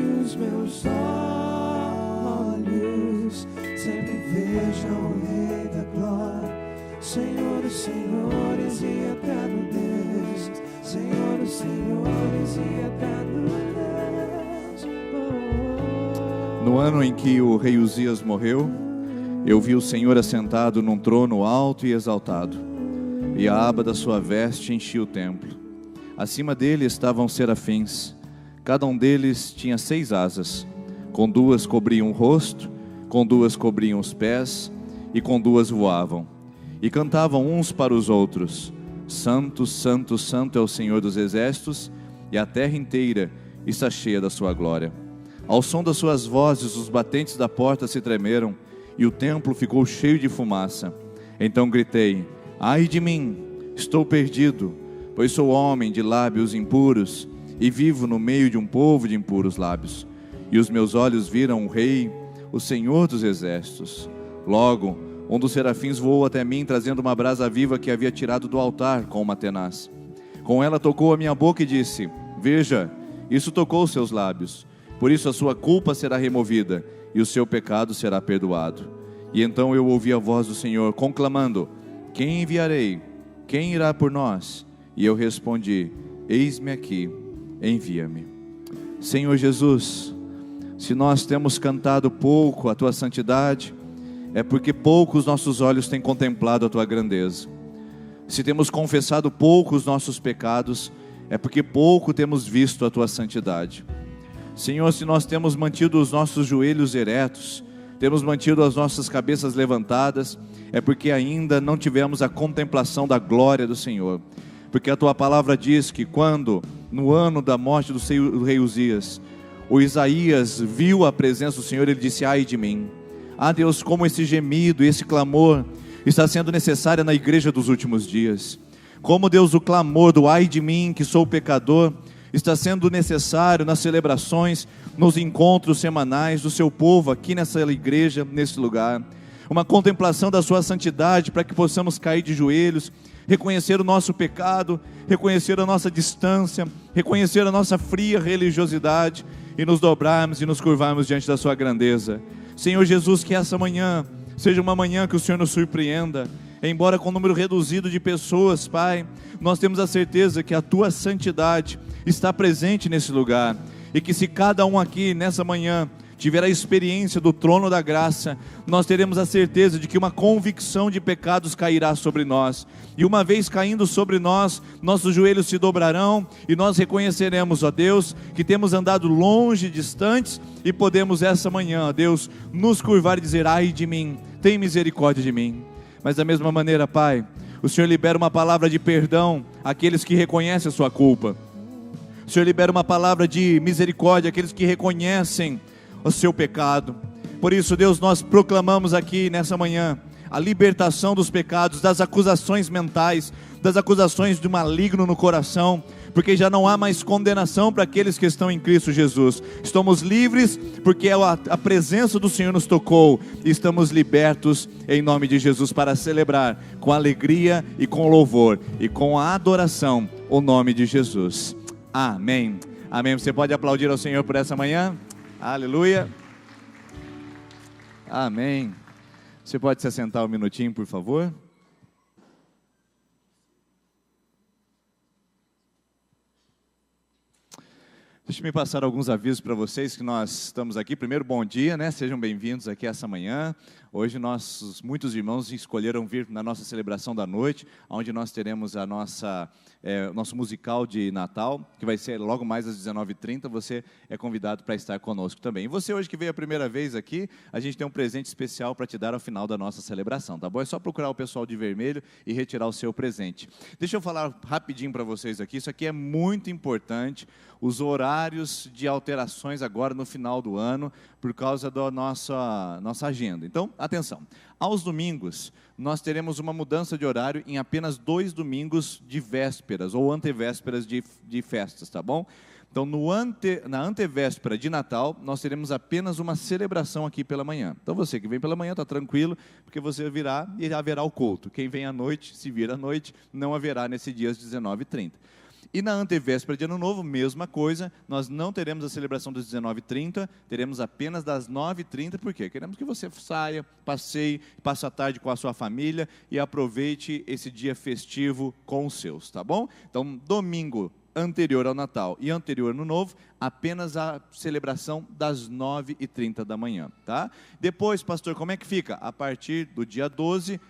os meus olhos sempre vejam o Rei da Glória, Senhor dos senhores e eterno Deus, Senhor dos senhores e eterno Deus. No ano em que o rei Uzias morreu, eu vi o Senhor assentado num trono alto e exaltado, e a aba da sua veste enchia o templo. Acima dele estavam serafins, cada um deles tinha 6 asas, com 2 cobriam o rosto, com 2 cobriam os pés, e com 2 voavam, e cantavam uns para os outros: Santo, Santo, Santo é o Senhor dos exércitos, e a terra inteira está cheia da sua glória. Ao som das suas vozes, os batentes da porta se tremeram, e o templo ficou cheio de fumaça. Então gritei: ai de mim, estou perdido, pois sou homem de lábios impuros, e vivo no meio de um povo de impuros lábios. E os meus olhos viram o Rei, o Senhor dos exércitos. Logo, um dos serafins voou até mim, trazendo uma brasa viva que havia tirado do altar com uma tenaz. Com ela tocou a minha boca e disse: veja, isso tocou os seus lábios, por isso a sua culpa será removida, e o seu pecado será perdoado. E então eu ouvi a voz do Senhor conclamando: quem enviarei? Quem irá por nós? E eu respondi: eis-me aqui, envia-me. Senhor Jesus, se nós temos cantado pouco a tua santidade, é porque pouco os nossos olhos têm contemplado a tua grandeza. Se temos confessado pouco os nossos pecados, é porque pouco temos visto a tua santidade. Senhor, se nós temos mantido os nossos joelhos eretos, temos mantido as nossas cabeças levantadas, é porque ainda não tivemos a contemplação da glória do Senhor. Porque a tua palavra diz que quando, no ano da morte do rei Uzias, o Isaías viu a presença do Senhor, ele disse: ai de mim. Ah, Deus, como esse gemido, esse clamor está sendo necessário na igreja dos últimos dias. Como, Deus, o clamor do ai de mim, que sou pecador, está sendo necessário nas celebrações, nos encontros semanais do seu povo aqui nessa igreja, nesse lugar. Uma contemplação da sua santidade, para que possamos cair de joelhos, reconhecer o nosso pecado, reconhecer a nossa distância, reconhecer a nossa fria religiosidade, e nos dobrarmos e nos curvarmos diante da sua grandeza. Senhor Jesus, que essa manhã seja uma manhã que o Senhor nos surpreenda. Embora com um número reduzido de pessoas, Pai, nós temos a certeza que a tua santidade está presente nesse lugar, e que se cada um aqui nessa manhã tiver a experiência do trono da graça, nós teremos a certeza de que uma convicção de pecados cairá sobre nós, e uma vez caindo sobre nós, nossos joelhos se dobrarão, e nós reconheceremos, ó Deus, que temos andado longe, distantes, e podemos essa manhã, ó Deus, nos curvar e dizer: ai de mim, tem misericórdia de mim. Mas da mesma maneira, Pai, o Senhor libera uma palavra de perdão àqueles que reconhecem a sua culpa. O Senhor libera uma palavra de misericórdia àqueles que reconhecem o seu pecado. Por isso, Deus, nós proclamamos aqui nessa manhã a libertação dos pecados, das acusações mentais, das acusações do maligno no coração, porque já não há mais condenação para aqueles que estão em Cristo Jesus. Estamos livres porque a presença do Senhor nos tocou, e estamos libertos em nome de Jesus para celebrar com alegria e com louvor e com a adoração o nome de Jesus. Amém. Amém. Você pode aplaudir ao Senhor por essa manhã? Aleluia. Amém. Você pode se assentar um minutinho, por favor? Deixa-me passar alguns avisos para vocês que nós estamos aqui. Primeiro, bom dia, né? Sejam bem-vindos aqui essa manhã. Hoje muitos irmãos escolheram vir na nossa celebração da noite, onde nós teremos a nosso musical de Natal, que vai ser logo mais às 19h30. Você é convidado para estar conosco também. E você hoje que veio a primeira vez aqui, a gente tem um presente especial para te dar ao final da nossa celebração, tá bom? É só procurar o pessoal de vermelho e retirar o seu presente. Deixa eu falar rapidinho para vocês aqui, isso aqui é muito importante, os horários de alterações agora no final do ano, por causa da nossa agenda. Então, atenção, aos domingos, nós teremos uma mudança de horário em apenas 2 domingos de vésperas, ou antevésperas de festas, tá bom? Então, na antevéspera de Natal, nós teremos apenas uma celebração aqui pela manhã. Então, você que vem pela manhã, está tranquilo, porque você virá e haverá o culto. Quem vem à noite, se vir à noite, não haverá nesse dia às 19h30. E na antevéspera de Ano Novo, mesma coisa, nós não teremos a celebração das 19h30, teremos apenas das 9h30, por quê? Queremos que você saia, passeie, passe a tarde com a sua família e aproveite esse dia festivo com os seus, tá bom? Então, domingo anterior ao Natal e anterior ao Ano Novo, apenas a celebração das 9h30 da manhã, tá? Depois, pastor, como é que fica? A partir do dia 13,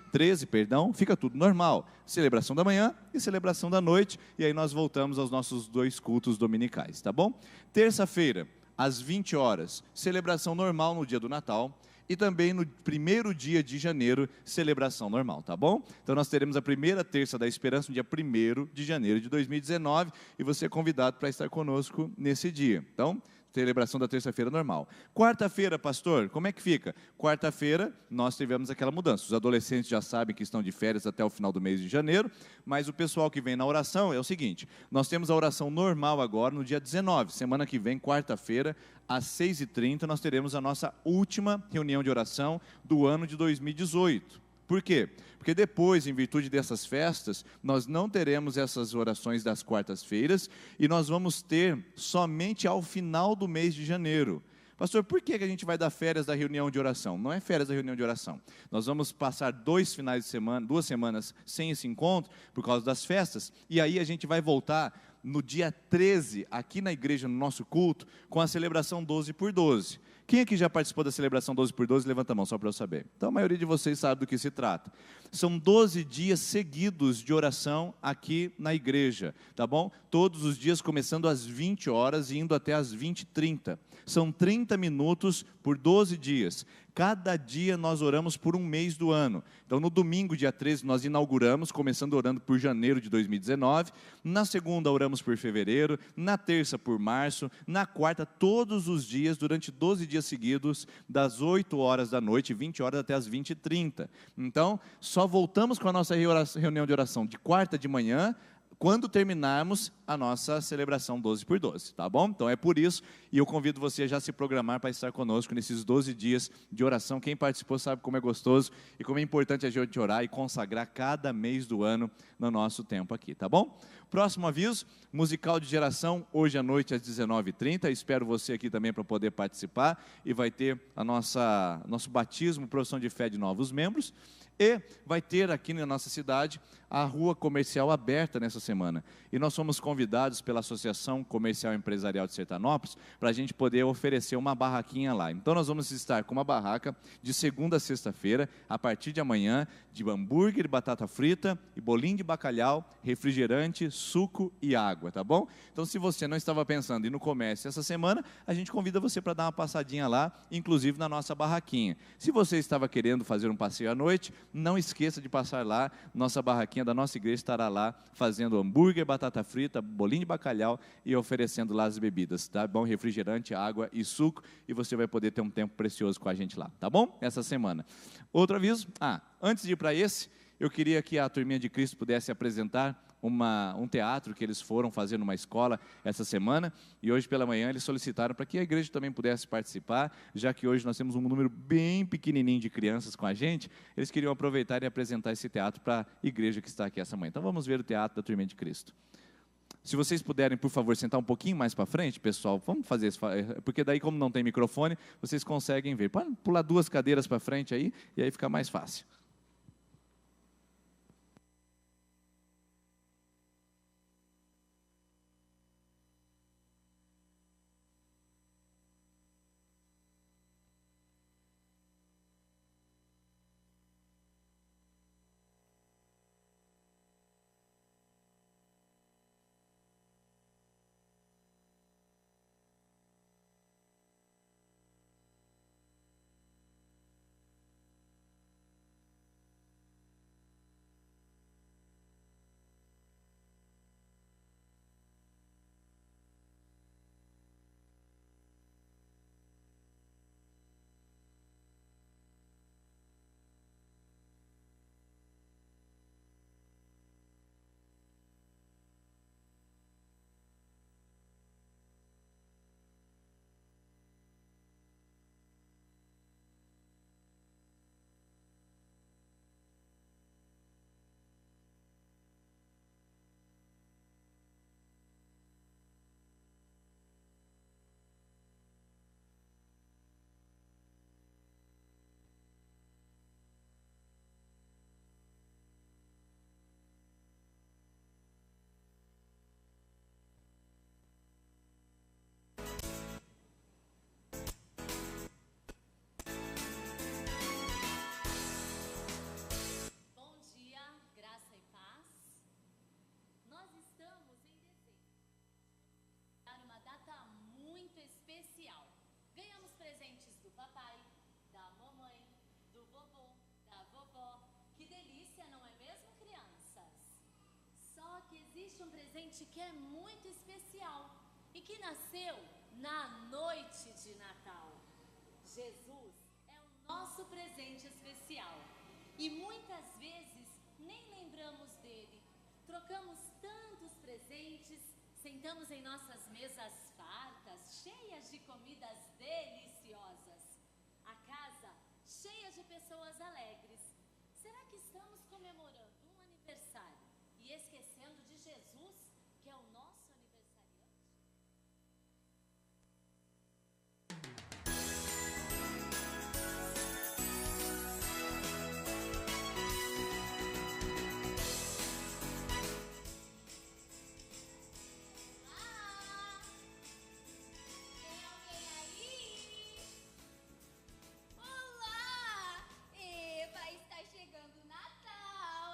fica tudo normal. Celebração da manhã e celebração da noite, e aí nós voltamos aos nossos 2 cultos dominicais, tá bom? Terça-feira, às 20 horas, celebração normal no dia do Natal, e também no primeiro dia de janeiro, celebração normal, tá bom? Então nós teremos a primeira terça da esperança, no dia 1º de janeiro de 2019, e você é convidado para estar conosco nesse dia. Então, celebração da terça-feira normal. Quarta-feira, pastor, como é que fica? Quarta-feira, nós tivemos aquela mudança. Os adolescentes já sabem que estão de férias até o final do mês de janeiro, mas o pessoal que vem na oração é o seguinte, nós temos a oração normal agora no dia 19, semana que vem, quarta-feira, às 6h30, nós teremos a nossa última reunião de oração do ano de 2018. Por quê? Porque depois, em virtude dessas festas, nós não teremos essas orações das quartas-feiras e nós vamos ter somente ao final do mês de janeiro. Pastor, por que a gente vai dar férias da reunião de oração? Não é férias da reunião de oração. Nós vamos passar 2 finais de semana, 2 semanas sem esse encontro, por causa das festas, e aí a gente vai voltar no dia 13, aqui na igreja, no nosso culto, com a celebração 12 por 12. Quem aqui já participou da celebração 12 por 12? Levanta a mão, só para eu saber. Então a maioria de vocês sabe do que se trata. São 12 dias seguidos de oração aqui na igreja, tá bom? Todos os dias começando às 20 horas e indo até às 20h30. São 30 minutos por 12 dias. Cada dia nós oramos por um mês do ano. Então no domingo, dia 13, nós inauguramos, começando orando por janeiro de 2019. Na segunda oramos por fevereiro, na terça por março, na quarta todos os dias, durante 12 dias seguidos, das 8 horas da noite, 20 horas até as 20h30. Então, só voltamos com a nossa reunião de oração de quarta de manhã, quando terminarmos a nossa celebração 12 por 12, tá bom? Então é por isso, e eu convido você a já se programar para estar conosco nesses 12 dias de oração. Quem participou sabe como é gostoso e como é importante a gente orar e consagrar cada mês do ano no nosso tempo aqui, tá bom? Próximo aviso, musical de geração, hoje à noite às 19h30, espero você aqui também para poder participar, e vai ter nosso batismo, profissão de fé de novos membros, e vai ter aqui na nossa cidade a rua comercial aberta nessa semana. E nós fomos convidados pela Associação Comercial Empresarial de Sertanópolis para a gente poder oferecer uma barraquinha lá. Então nós vamos estar com uma barraca de segunda a sexta-feira, a partir de amanhã, de hambúrguer, batata frita, e bolinho de bacalhau, refrigerante, suco e água, tá bom? Então se você não estava pensando em ir no comércio essa semana, a gente convida você para dar uma passadinha lá, inclusive na nossa barraquinha. Se você estava querendo fazer um passeio à noite, não esqueça de passar lá, nossa barraquinha da nossa igreja estará lá fazendo hambúrguer, batata frita, bolinho de bacalhau e oferecendo lá as bebidas, tá bom? Refrigerante, água e suco, e você vai poder ter um tempo precioso com a gente lá, tá bom? Essa semana. Outro aviso, antes de ir para esse, eu queria que a Turminha de Cristo pudesse apresentar um teatro que eles foram fazer numa escola essa semana, e hoje pela manhã eles solicitaram para que a igreja também pudesse participar, já que hoje nós temos um número bem pequenininho de crianças com a gente. Eles queriam aproveitar e apresentar esse teatro para a igreja que está aqui essa manhã. Então vamos ver o teatro da Turminha de Cristo. Se vocês puderem, por favor, sentar um pouquinho mais para frente, pessoal, vamos fazer isso, porque daí, como não tem microfone, vocês conseguem ver. Pode pular 2 cadeiras para frente aí, e aí fica mais fácil. existe um presente que é muito especial e que nasceu na noite de Natal. Jesus é o nosso presente especial e muitas vezes nem lembramos dele. Trocamos tantos presentes, sentamos em nossas mesas fartas, cheias de comidas deliciosas. A casa cheia de pessoas alegres. Será que estamos comemorando um aniversário e esquecendo de Jesus, que é o nosso aniversariante? Olá! Tem alguém aí? Olá! Eva, está chegando o Natal,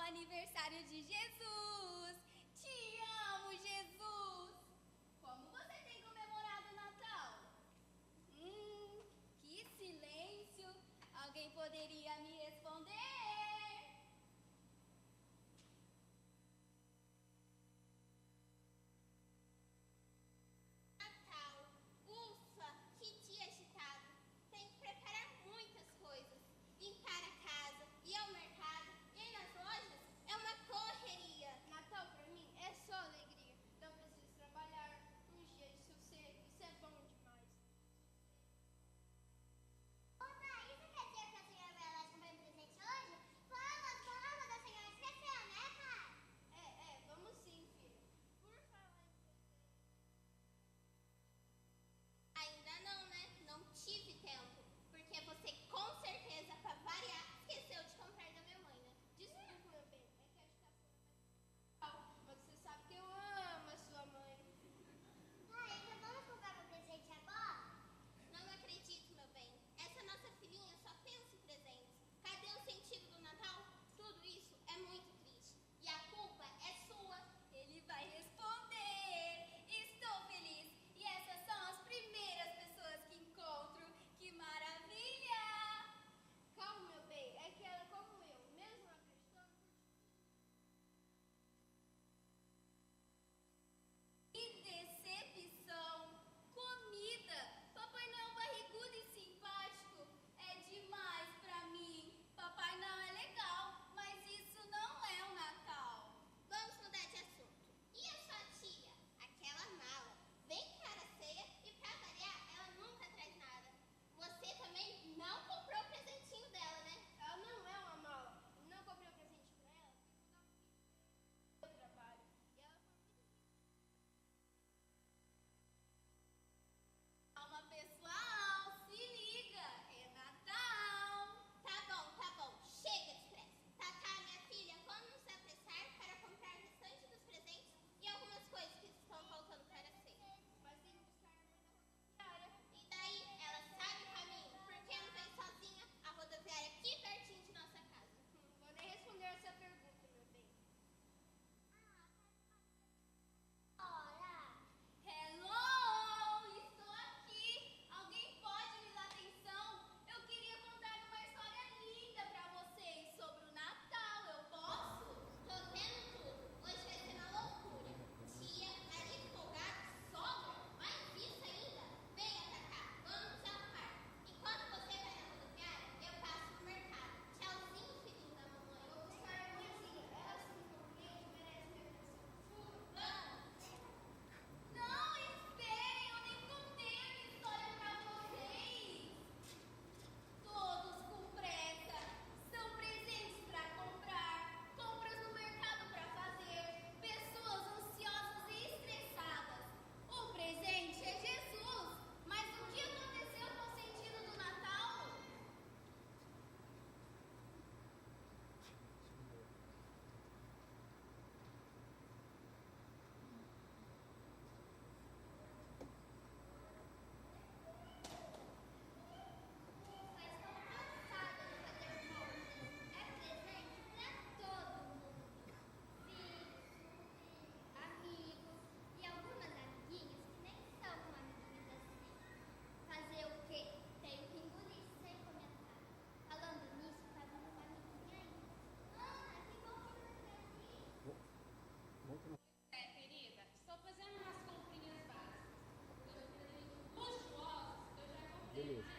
Beleza.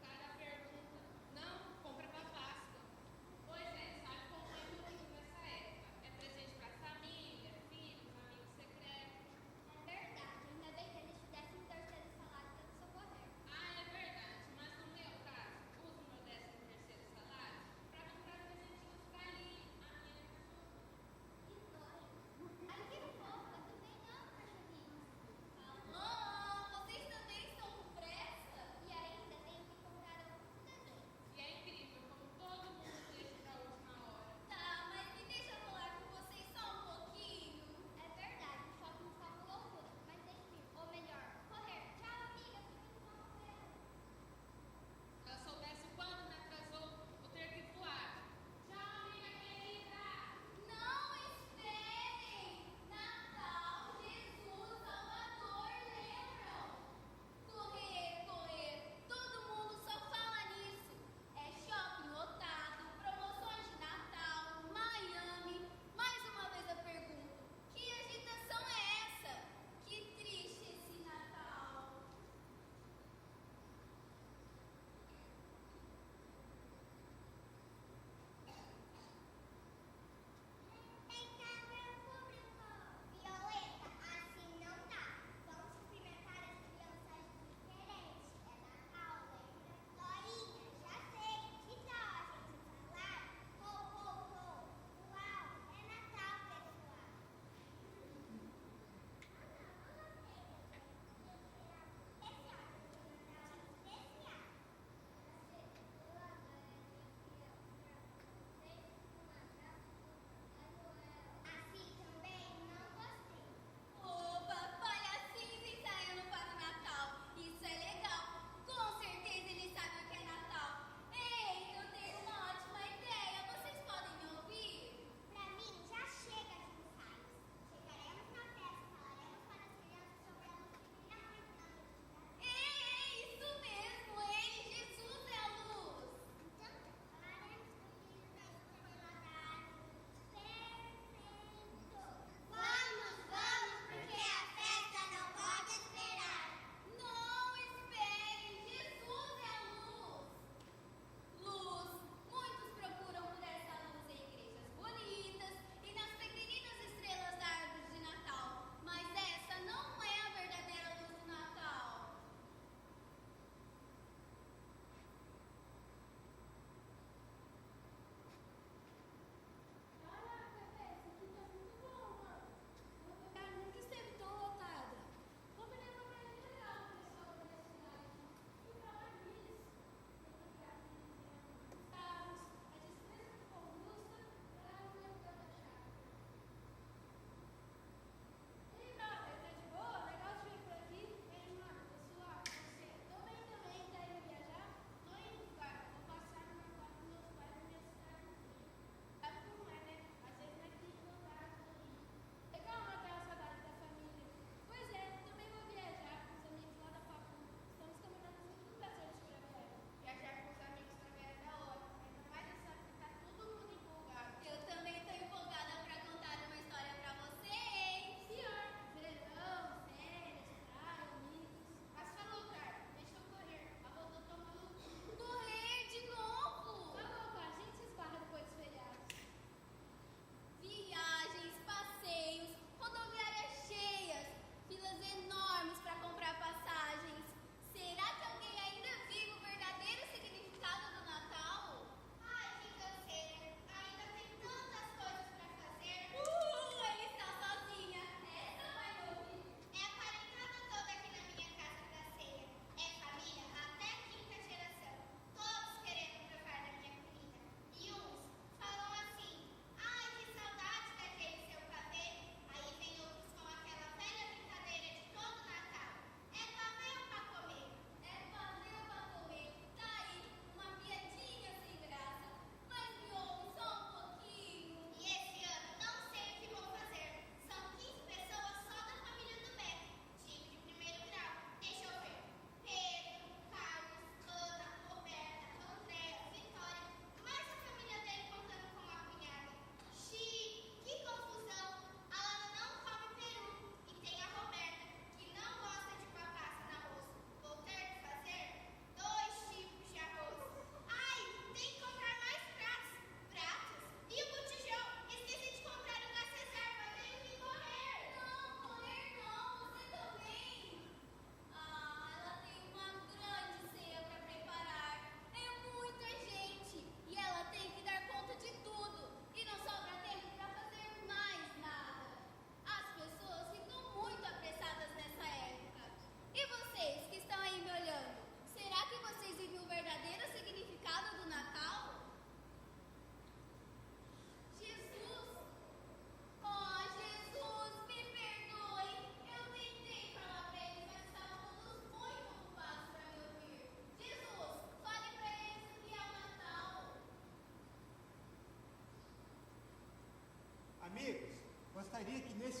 Cara pergunta, não, compra pra Páscoa. Pois é, sabe como é que eu uso nessa época? É presente pra família, filhos, amigos secretos. É verdade, ainda bem que eles te dessem terceiro salário para te socorrer. Ah, é verdade, mas no meu caso, uso meu 13º salário pra comprar presentinhos pra Lili, a minha cachorra. Que nojo. Ai, que fofa, tu nem ama cachorrinhos. Alô,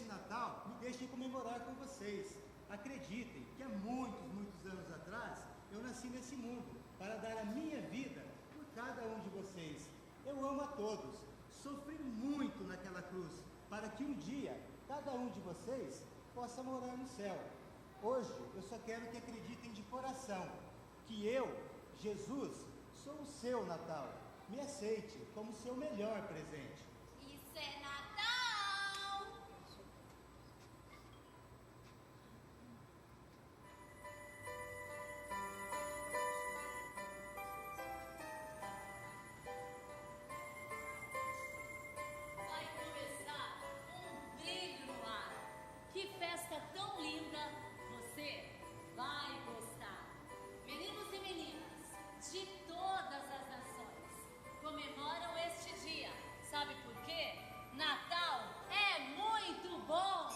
Natal, me deixem comemorar com vocês. Acreditem que há muitos anos atrás, eu nasci nesse mundo para dar a minha vida por cada um de vocês. Eu amo a todos. Sofri muito naquela cruz, para que um dia, cada um de vocês possa morar no céu. Hoje, eu só quero que acreditem de coração, que eu, Jesus, sou o seu Natal. Me aceite como seu melhor presente. Isso é Natal! Vai começar um brilho no ar. Que festa tão linda! Você vai gostar. Meninos e meninas de todas as nações comemoram este dia. Sabe por quê? Natal é muito bom!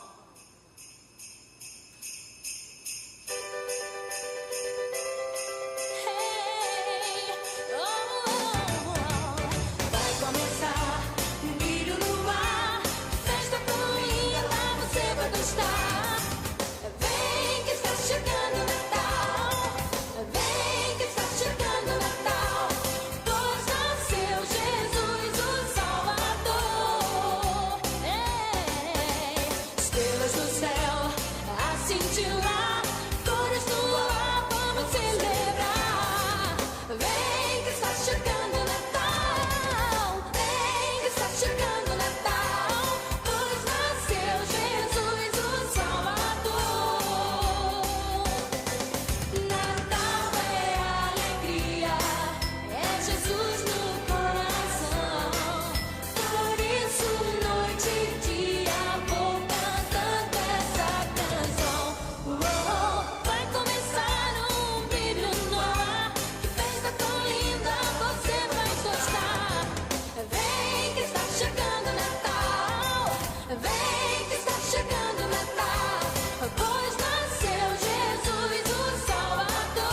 Vai começar um brilho no ar, festa tão linda, lá você vai gostar. Vem que está chegando o Natal, vem que está chegando o Natal, pois nasceu Jesus o Salvador. Estrelas no céu a cintilar, cores no ar, vamos celebrar. Vem que está chegando o Natal, vem que está chegando o Natal, pois nasceu Jesus o Salvador. Natal é alegria, é Jesus no coração. Por isso, noite e dia, vou cantando essa canção. Vai começar um brilho no ar, que festa tão linda, você vai gostar. Vem que está chegando o Natal, vem que está chegando o Natal, pois nasceu Jesus o Salvador.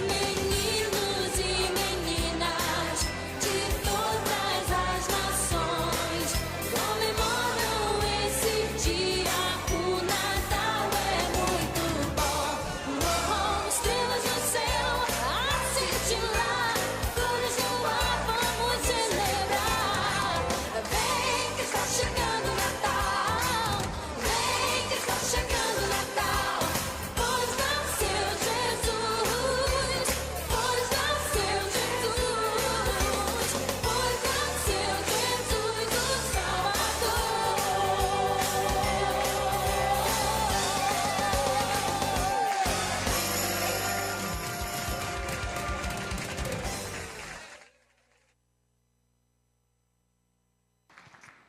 Meninos e meninas de todas as nações comemoram esse dia. O Natal é muito bom. Estrelas no céu a cintilar, cores no ar, vamos celebrar. Vem que está chegando o Natal, vem que está chegando o Natal, pois nasceu Jesus, pois nasceu Jesus, pois nasceu Jesus o Salvador.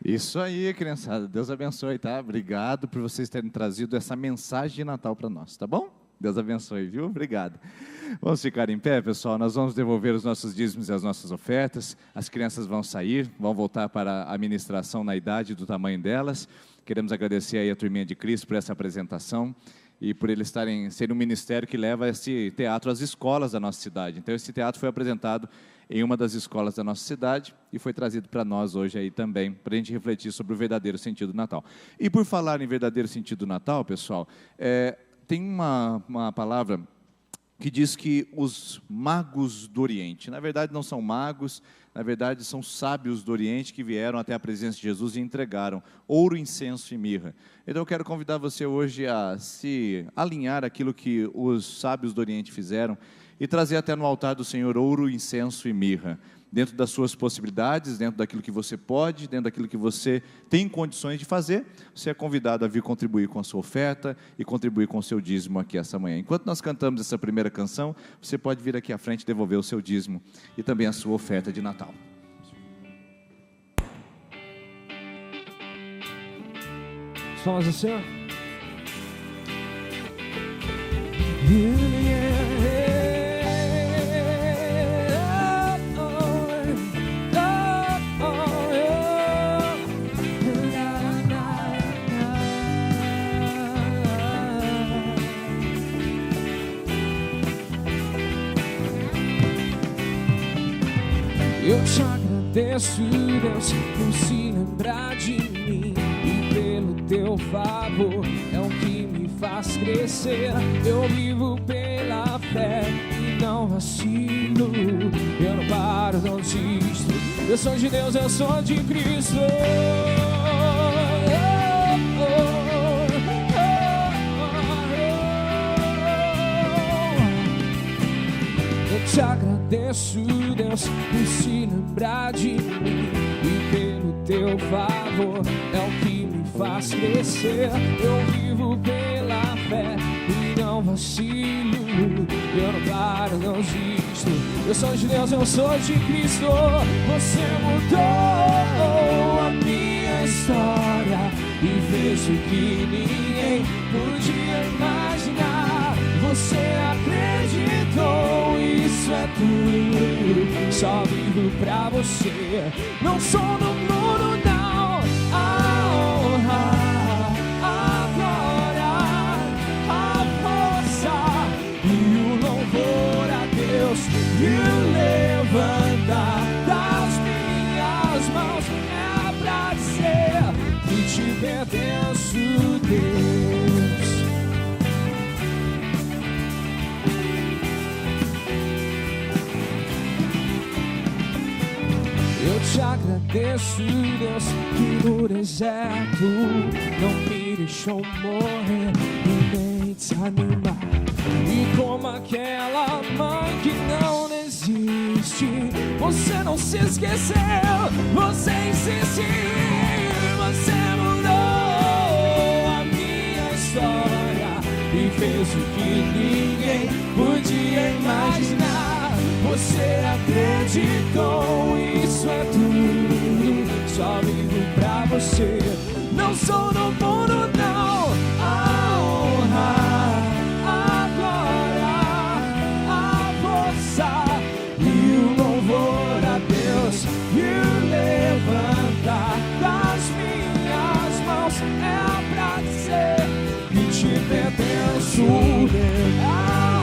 Isso aí, criançada. Deus abençoe, tá? Obrigado por vocês terem trazido essa mensagem de Natal para nós, tá bom? Deus abençoe, viu? Obrigado. Vamos ficar em pé, pessoal. Nós vamos devolver os nossos dízimos e as nossas ofertas. As crianças vão sair, vão voltar para a ministração na idade do tamanho delas. Queremos agradecer aí a Turminha de Cristo por essa apresentação e por eles serem um ministério que leva esse teatro às escolas da nossa cidade. Então, esse teatro foi apresentado em uma das escolas da nossa cidade e foi trazido para nós hoje aí também, para a gente refletir sobre o verdadeiro sentido do Natal. E por falar em verdadeiro sentido do Natal, pessoal, tem uma palavra que diz que os magos do Oriente, na verdade não são magos, na verdade são sábios do Oriente que vieram até a presença de Jesus e entregaram ouro, incenso e mirra. Então eu quero convidar você hoje a se alinhar aquilo que os sábios do Oriente fizeram e trazer até no altar do Senhor ouro, incenso e mirra, dentro das suas possibilidades, dentro daquilo que você pode, dentro daquilo que você tem condições de fazer. Você é convidado a vir contribuir com a sua oferta e contribuir com o seu dízimo aqui essa manhã. Enquanto nós cantamos essa primeira canção, você pode vir aqui à frente devolver o seu dízimo e também a sua oferta de Natal. Vamos assim, ó. agradeço, Deus, por se lembrar de mim. E pelo teu favor é o que me faz crescer. Eu vivo pela fé e não vacilo. Eu não paro, não desisto. Eu sou de Deus, eu sou de Cristo. Eu te agradeço, Deus, por se lembrar de mim. E pelo teu favor é o que me faz crescer. Eu vivo pela fé e não vacilo. Eu não paro, não desisto. Eu sou de Deus, eu sou de Cristo. Você mudou a minha história e fez o que ninguém podia imaginar. Você acreditou, isso é tudo. Só vivo pra você. Não sou no mundo, não. A honra, a glória, a força e o louvor a Deus. E o levantar das minhas mãos é pra dizer que te pertenço, Deus. Eu te agradeço, Deus, que no deserto não me deixou morrer e nem desanimar. E como aquela mãe que não desiste, você não se esqueceu, você insistiu. Você mudou a minha história e fez o que ninguém podia imaginar. Você acreditou, isso é tudo. Só vivo pra você. Não sou no mundo, não. A honra, a glória, a força e o louvor a Deus. E o levantar das minhas mãos é pra dizer que te pertenço. A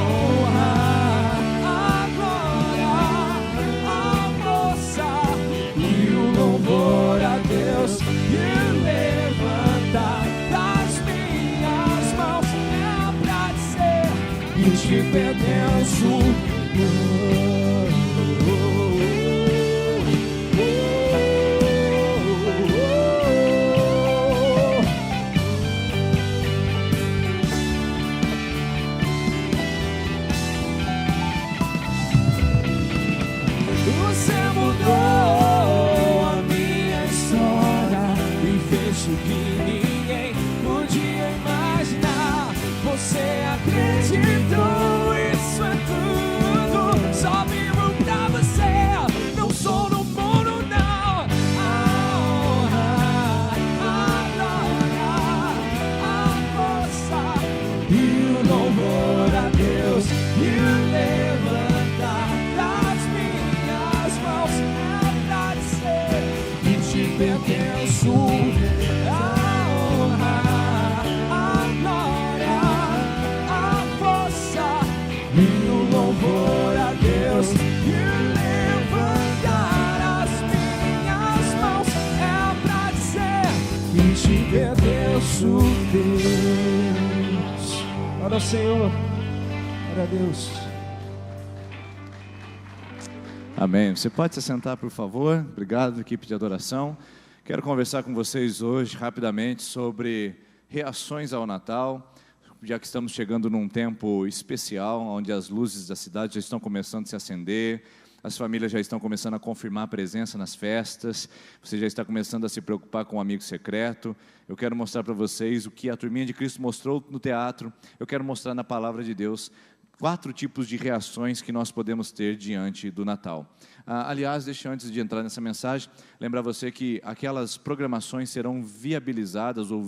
honra, louvor a Deus e levantar das minhas mãos é pra dizer que te pertenço. Você mudou a minha história e fez o que ninguém podia imaginar. Você acreditou, isso é tudo. Só vivo pra você. Não sou no mundo, não. A honra, a glória, a força e o louvor a Deus. E o levantar das minhas mãos é pra dizer que te pertenço. A honra, a glória, a força e o louvor a Deus. E levantar as minhas mãos é pra dizer que te pertenço, Deus. Ora ao Senhor, ora a Deus. Amém. Você pode se sentar, por favor? Obrigado, equipe de adoração. Quero conversar com vocês hoje, rapidamente, sobre reações ao Natal, já que estamos chegando num tempo especial, onde as luzes da cidade já estão começando a se acender, as famílias já estão começando a confirmar a presença nas festas, você já está começando a se preocupar com o amigo secreto. Eu quero mostrar para vocês o que a Turminha de Cristo mostrou no teatro, eu quero mostrar na Palavra de Deus, 4 tipos de reações que nós podemos ter diante do Natal. Aliás, deixa eu, antes de entrar nessa mensagem, lembrar você que aquelas programações serão viabilizadas ou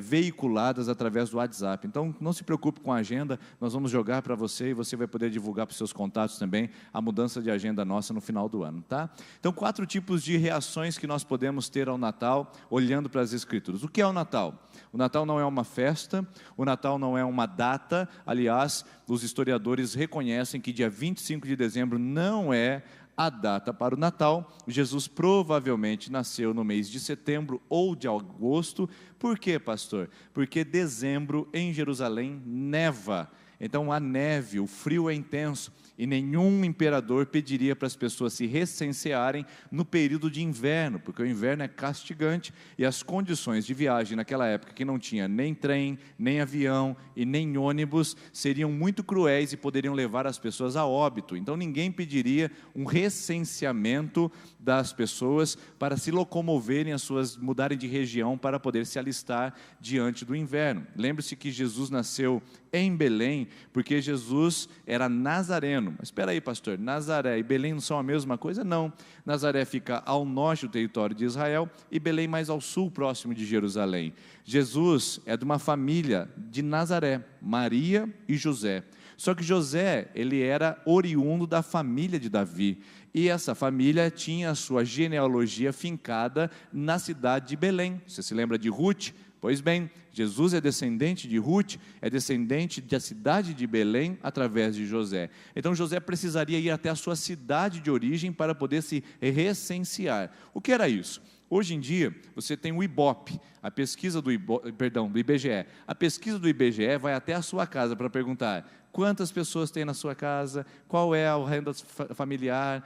veiculadas através do WhatsApp. Então, não se preocupe com a agenda, nós vamos jogar para você e você vai poder divulgar para os seus contatos também a mudança de agenda nossa no final do ano, tá? Então, 4 tipos de reações que nós podemos ter ao Natal, olhando para as Escrituras. O que é o Natal? O Natal não é uma festa, o Natal não é uma data. Aliás, os historiadores reconhecem que dia 25 de dezembro não é a data para o Natal, Jesus provavelmente nasceu no mês de setembro ou de agosto. Por quê, pastor? Porque dezembro em Jerusalém neva. Então a neve, o frio é intenso, e nenhum imperador pediria para as pessoas se recensearem no período de inverno, porque o inverno é castigante, e as condições de viagem naquela época, que não tinha nem trem, nem avião e nem ônibus, seriam muito cruéis e poderiam levar as pessoas a óbito. Então ninguém pediria um recenseamento das pessoas para se locomoverem, mudarem de região para poder se alistar diante do inverno. Lembre-se que Jesus nasceu em Belém, porque Jesus era nazareno. Mas espera aí, pastor, Nazaré e Belém não são a mesma coisa? Não. Nazaré fica ao norte do território de Israel e Belém mais ao sul, próximo de Jerusalém. Jesus é de uma família de Nazaré, Maria e José. Só que José, ele era oriundo da família de Davi, e essa família tinha a sua genealogia fincada na cidade de Belém. Você se lembra de Ruth? Pois bem, Jesus é descendente de Ruth, é descendente da cidade de Belém através de José. Então José precisaria ir até a sua cidade de origem para poder se recensear. O que era isso? Hoje em dia, você tem o IBOP, a pesquisa do IBGE. A pesquisa do IBGE vai até a sua casa para perguntar quantas pessoas tem na sua casa, qual é a renda familiar,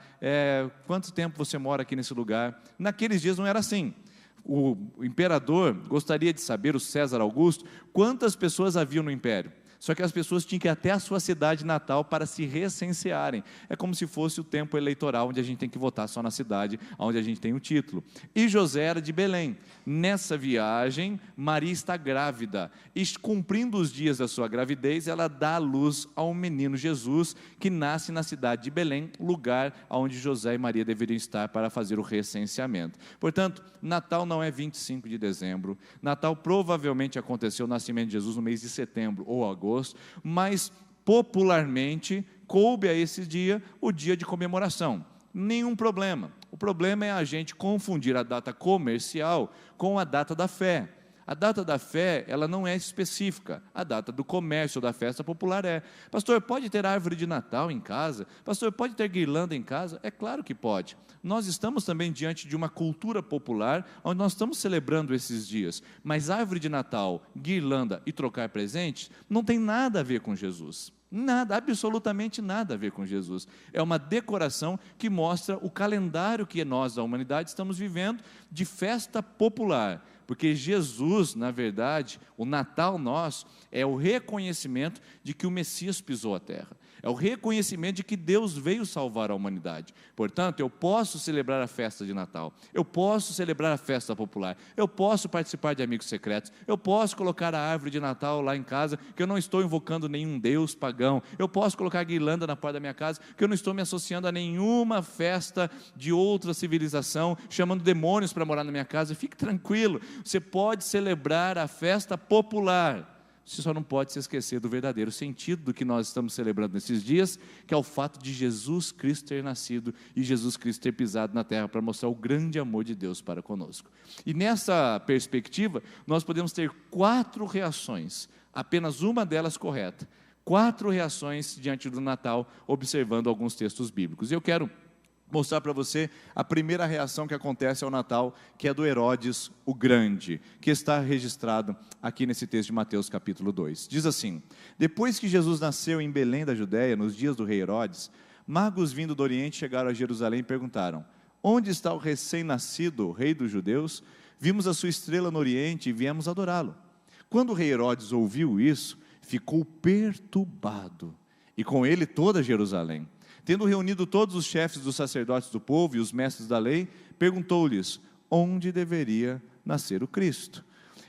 quanto tempo você mora aqui nesse lugar. Naqueles dias não era assim. O imperador gostaria de saber, o César Augusto, quantas pessoas haviam no império. Só que as pessoas tinham que ir até a sua cidade natal para se recensearem. É como se fosse o tempo eleitoral, onde a gente tem que votar só na cidade onde a gente tem o título. E José era de Belém. Nessa viagem, Maria está grávida. E cumprindo os dias da sua gravidez, ela dá à luz ao menino Jesus, que nasce na cidade de Belém, lugar onde José e Maria deveriam estar para fazer o recenseamento. Portanto, Natal não é 25 de dezembro. Natal provavelmente aconteceu o nascimento de Jesus no mês de setembro ou agosto, mas popularmente coube a esse dia o dia de comemoração. Nenhum problema. O problema é a gente confundir a data comercial com a data da fé. A data da fé, ela não é específica. A data do comércio da festa popular é. Pastor, pode ter árvore de Natal em casa? Pastor, pode ter guirlanda em casa? É claro que pode. Nós estamos também diante de uma cultura popular, onde nós estamos celebrando esses dias. Mas árvore de Natal, guirlanda e trocar presentes, não tem nada a ver com Jesus. Nada, absolutamente nada a ver com Jesus. É uma decoração que mostra o calendário que nós, da humanidade, estamos vivendo de festa popular. Porque Jesus, na verdade, o Natal nosso, é o reconhecimento de que o Messias pisou a terra. É o reconhecimento de que Deus veio salvar a humanidade. Portanto, eu posso celebrar a festa de Natal, eu posso celebrar a festa popular, eu posso participar de amigos secretos, eu posso colocar a árvore de Natal lá em casa, que eu não estou invocando nenhum deus pagão, eu posso colocar a guirlanda na porta da minha casa, que eu não estou me associando a nenhuma festa de outra civilização, chamando demônios para morar na minha casa. Fique tranquilo, você pode celebrar a festa popular. Você só não pode se esquecer do verdadeiro sentido do que nós estamos celebrando nesses dias, que é o fato de Jesus Cristo ter nascido e Jesus Cristo ter pisado na terra para mostrar o grande amor de Deus para conosco. E nessa perspectiva, nós podemos ter 4 reações, apenas uma delas correta. 4 reações diante do Natal, observando alguns textos bíblicos. E eu quero mostrar para você a primeira reação que acontece ao Natal, que é do Herodes o Grande, que está registrado aqui nesse texto de Mateus capítulo 2. Diz assim: depois que Jesus nasceu em Belém da Judéia, nos dias do rei Herodes, magos vindo do Oriente chegaram a Jerusalém e perguntaram: onde está o recém-nascido rei dos judeus? Vimos a sua estrela no Oriente e viemos adorá-lo. Quando o rei Herodes ouviu isso, ficou perturbado, e com ele toda Jerusalém. Tendo reunido todos os chefes dos sacerdotes do povo e os mestres da lei, perguntou-lhes onde deveria nascer o Cristo.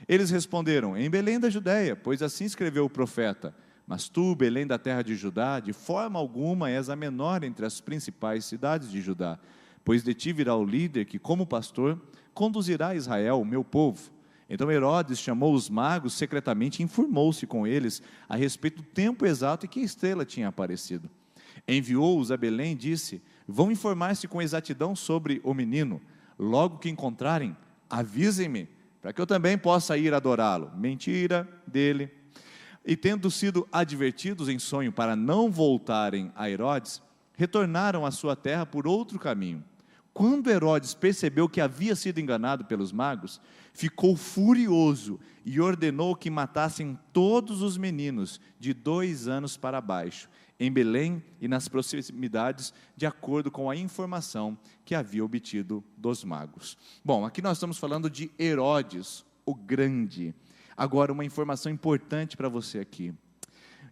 Eles responderam: em Belém da Judéia, pois assim escreveu o profeta. Mas tu, Belém da terra de Judá, de forma alguma és a menor entre as principais cidades de Judá, pois de ti virá o líder que, como pastor, conduzirá a Israel, o meu povo. Então Herodes chamou os magos secretamente e informou-se com eles a respeito do tempo exato em que a estrela tinha aparecido. Enviou-os a Belém e disse: vão informar-se com exatidão sobre o menino. Logo que encontrarem, avisem-me, para que eu também possa ir adorá-lo. Mentira dele. E tendo sido advertidos em sonho para não voltarem a Herodes, retornaram à sua terra por outro caminho. Quando Herodes percebeu que havia sido enganado pelos magos, ficou furioso e ordenou que matassem todos os meninos de 2 anos para baixo, em Belém e nas proximidades, de acordo com a informação que havia obtido dos magos. Bom, aqui nós estamos falando de Herodes, o Grande. Agora, uma informação importante para você aqui.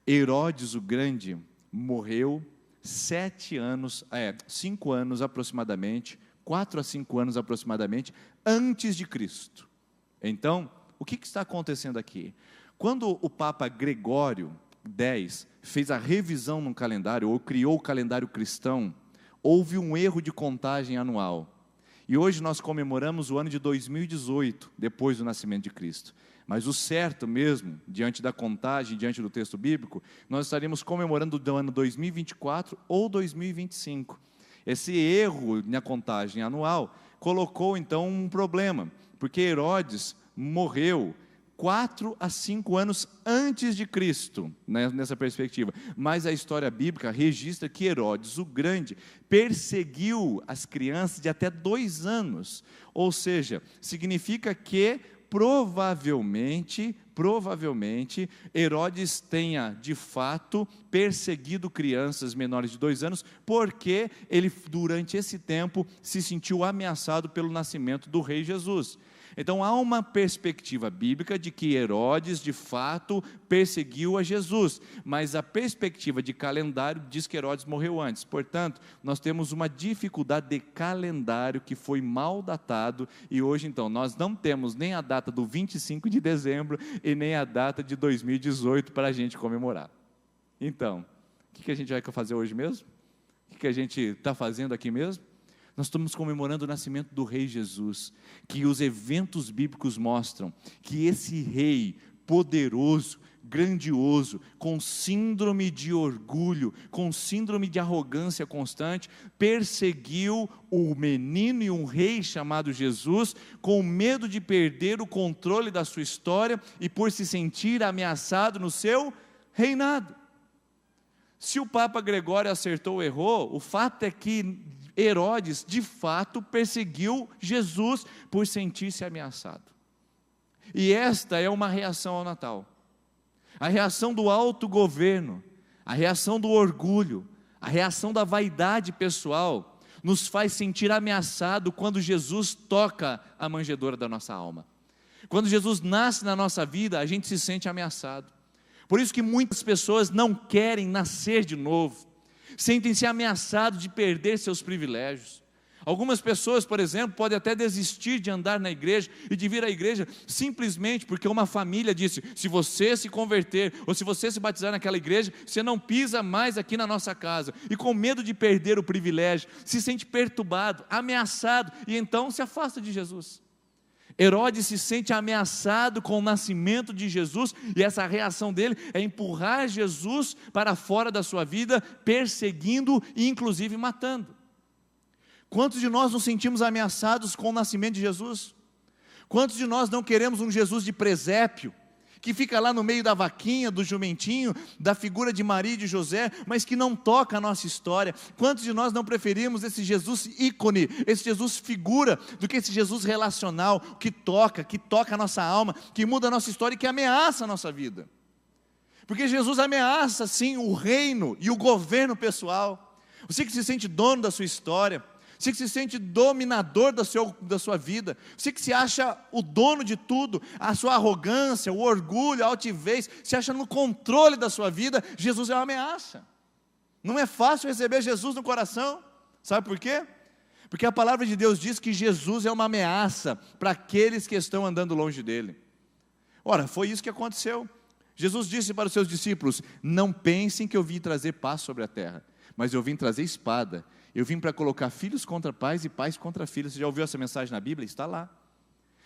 Herodes, o Grande, morreu 5 anos aproximadamente, 4 a 5 anos aproximadamente, antes de Cristo. Então, o que está acontecendo aqui? Quando o Papa Gregório X fez a revisão no calendário, ou criou o calendário cristão, houve um erro de contagem anual. E hoje nós comemoramos o ano de 2018, depois do nascimento de Cristo. Mas o certo mesmo, diante da contagem, diante do texto bíblico, nós estaríamos comemorando o ano 2024 ou 2025. Esse erro na contagem anual colocou então um problema, porque Herodes morreu 4 a 5 anos antes de Cristo, nessa perspectiva. Mas a história bíblica registra que Herodes, o Grande, perseguiu as crianças de até 2 anos. Ou seja, significa que provavelmente, Herodes tenha, de fato, perseguido crianças menores de 2 anos, porque ele, durante esse tempo, se sentiu ameaçado pelo nascimento do rei Jesus. Então, há uma perspectiva bíblica de que Herodes, de fato, perseguiu a Jesus, mas a perspectiva de calendário diz que Herodes morreu antes. Portanto, nós temos uma dificuldade de calendário que foi mal datado, e hoje, então, nós não temos nem a data do 25 de dezembro e nem a data de 2018 para a gente comemorar. Então, o que a gente vai fazer hoje mesmo? O que a gente está fazendo aqui mesmo? Nós estamos comemorando o nascimento do rei Jesus, que os eventos bíblicos mostram que esse rei poderoso, grandioso, com síndrome de orgulho, com síndrome de arrogância constante, perseguiu o menino e um rei chamado Jesus, com medo de perder o controle da sua história e por se sentir ameaçado no seu reinado. Se o Papa Gregório acertou ou errou, o fato é que Herodes, de fato, perseguiu Jesus por sentir-se ameaçado. E esta é uma reação ao Natal. A reação do autogoverno, a reação do orgulho, a reação da vaidade pessoal, nos faz sentir ameaçado quando Jesus toca a manjedoura da nossa alma. Quando Jesus nasce na nossa vida, a gente se sente ameaçado. Por isso que muitas pessoas não querem nascer de novo, sentem-se ameaçados de perder seus privilégios. Algumas pessoas, por exemplo, podem até desistir de andar na igreja e de vir à igreja simplesmente porque uma família disse: se você se converter ou se você se batizar naquela igreja, você não pisa mais aqui na nossa casa. E com medo de perder o privilégio, se sente perturbado, ameaçado e então se afasta de Jesus. Herodes se sente ameaçado com o nascimento de Jesus, e essa reação dele é empurrar Jesus para fora da sua vida, perseguindo e inclusive matando. Quantos de nós nos sentimos ameaçados com o nascimento de Jesus? Quantos de nós não queremos um Jesus de presépio, que fica lá no meio da vaquinha, do jumentinho, da figura de Maria e de José, mas que não toca a nossa história? Quantos de nós não preferimos esse Jesus ícone, esse Jesus figura, do que esse Jesus relacional, que toca a nossa alma, que muda a nossa história e que ameaça a nossa vida? Porque Jesus ameaça sim o reino e o governo pessoal. Você que se sente dono da sua história, você que se sente dominador da sua vida, você que se acha o dono de tudo, a sua arrogância, o orgulho, a altivez, se acha no controle da sua vida, Jesus é uma ameaça. Não é fácil receber Jesus no coração. Sabe por quê? Porque a palavra de Deus diz que Jesus é uma ameaça para aqueles que estão andando longe dele. Ora, foi isso que aconteceu. Jesus disse para os seus discípulos: não pensem que eu vim trazer paz sobre a terra, mas eu vim trazer espada. Eu vim para colocar filhos contra pais e pais contra filhos. Você já ouviu essa mensagem na Bíblia? Está lá.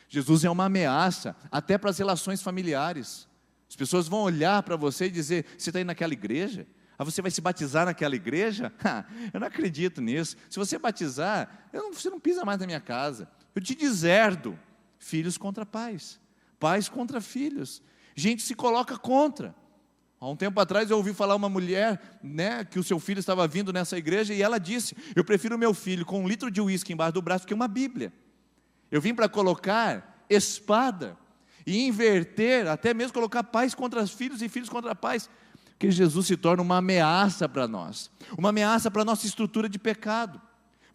Jesus é uma ameaça até para as relações familiares. As pessoas vão olhar para você e dizer: você está indo naquela igreja? Você vai se batizar naquela igreja? Eu não acredito nisso. Se você batizar, você não pisa mais na minha casa. Eu te deserdo. Filhos contra pais, pais contra filhos. Gente se coloca contra. Há um tempo atrás eu ouvi falar uma mulher, né, que o seu filho estava vindo nessa igreja e ela disse: eu prefiro o meu filho com 1 litro de uísque embaixo do braço que uma Bíblia. Eu vim para colocar espada e inverter, até mesmo colocar pais contra os filhos e filhos contra pais, porque Jesus se torna uma ameaça para nós, uma ameaça para a nossa estrutura de pecado.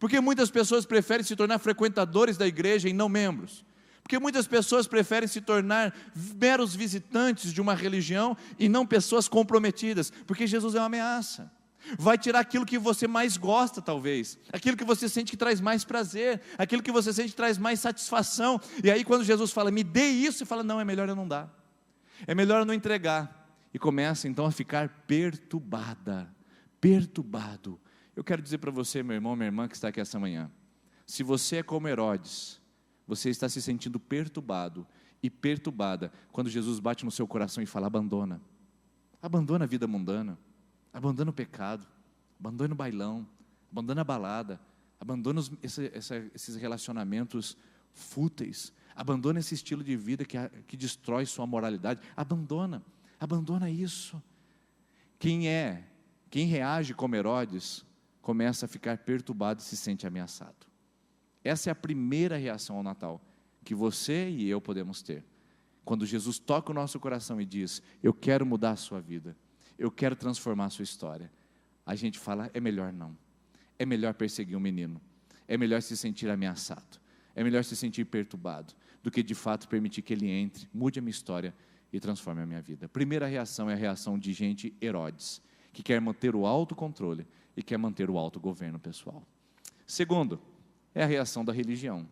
Porque muitas pessoas preferem se tornar frequentadores da igreja e não membros. Porque muitas pessoas preferem se tornar meros visitantes de uma religião e não pessoas comprometidas, porque Jesus é uma ameaça. Vai tirar aquilo que você mais gosta, talvez, aquilo que você sente que traz mais prazer, aquilo que você sente que traz mais satisfação. E aí quando Jesus fala, me dê isso, você fala, não, é melhor eu não dar, é melhor eu não entregar. E começa então a ficar perturbado. Eu quero dizer para você, meu irmão, minha irmã que está aqui essa manhã, se você é como Herodes, você está se sentindo perturbado e perturbada quando Jesus bate no seu coração e fala, abandona a vida mundana, abandona o pecado, abandona o bailão, abandona a balada, abandona esses relacionamentos fúteis, abandona esse estilo de vida que destrói sua moralidade, abandona isso. Quem reage como Herodes, começa a ficar perturbado e se sente ameaçado. Essa é a primeira reação ao Natal, que você e eu podemos ter. Quando Jesus toca o nosso coração e diz, eu quero mudar a sua vida, eu quero transformar a sua história. A gente fala, é melhor não. É melhor perseguir um menino. É melhor se sentir ameaçado. É melhor se sentir perturbado, do que de fato permitir que ele entre, mude a minha história e transforme a minha vida. A primeira reação é a reação de gente Herodes, que quer manter o autocontrole e quer manter o autogoverno pessoal. Segundo, é a reação da religião.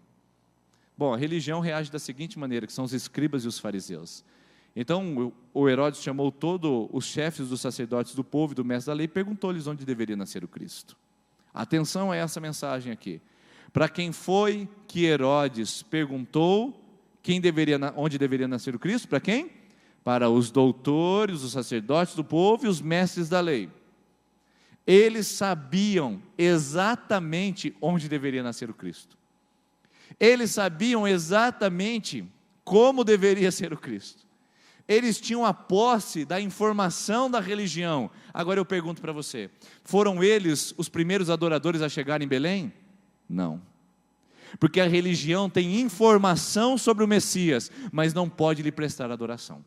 Bom, a religião reage da seguinte maneira, que são os escribas e os fariseus. Então, o Herodes chamou todos os chefes dos sacerdotes do povo e do mestre da lei e perguntou-lhes onde deveria nascer o Cristo. Atenção a essa mensagem aqui. Para quem foi que Herodes perguntou onde deveria nascer o Cristo? Para quem? Para os doutores, os sacerdotes do povo e os mestres da lei. Eles sabiam exatamente onde deveria nascer o Cristo. Eles sabiam exatamente como deveria ser o Cristo. Eles tinham a posse da informação da religião. Agora eu pergunto para você, foram eles os primeiros adoradores a chegar em Belém? Não. Porque a religião tem informação sobre o Messias, mas não pode lhe prestar adoração.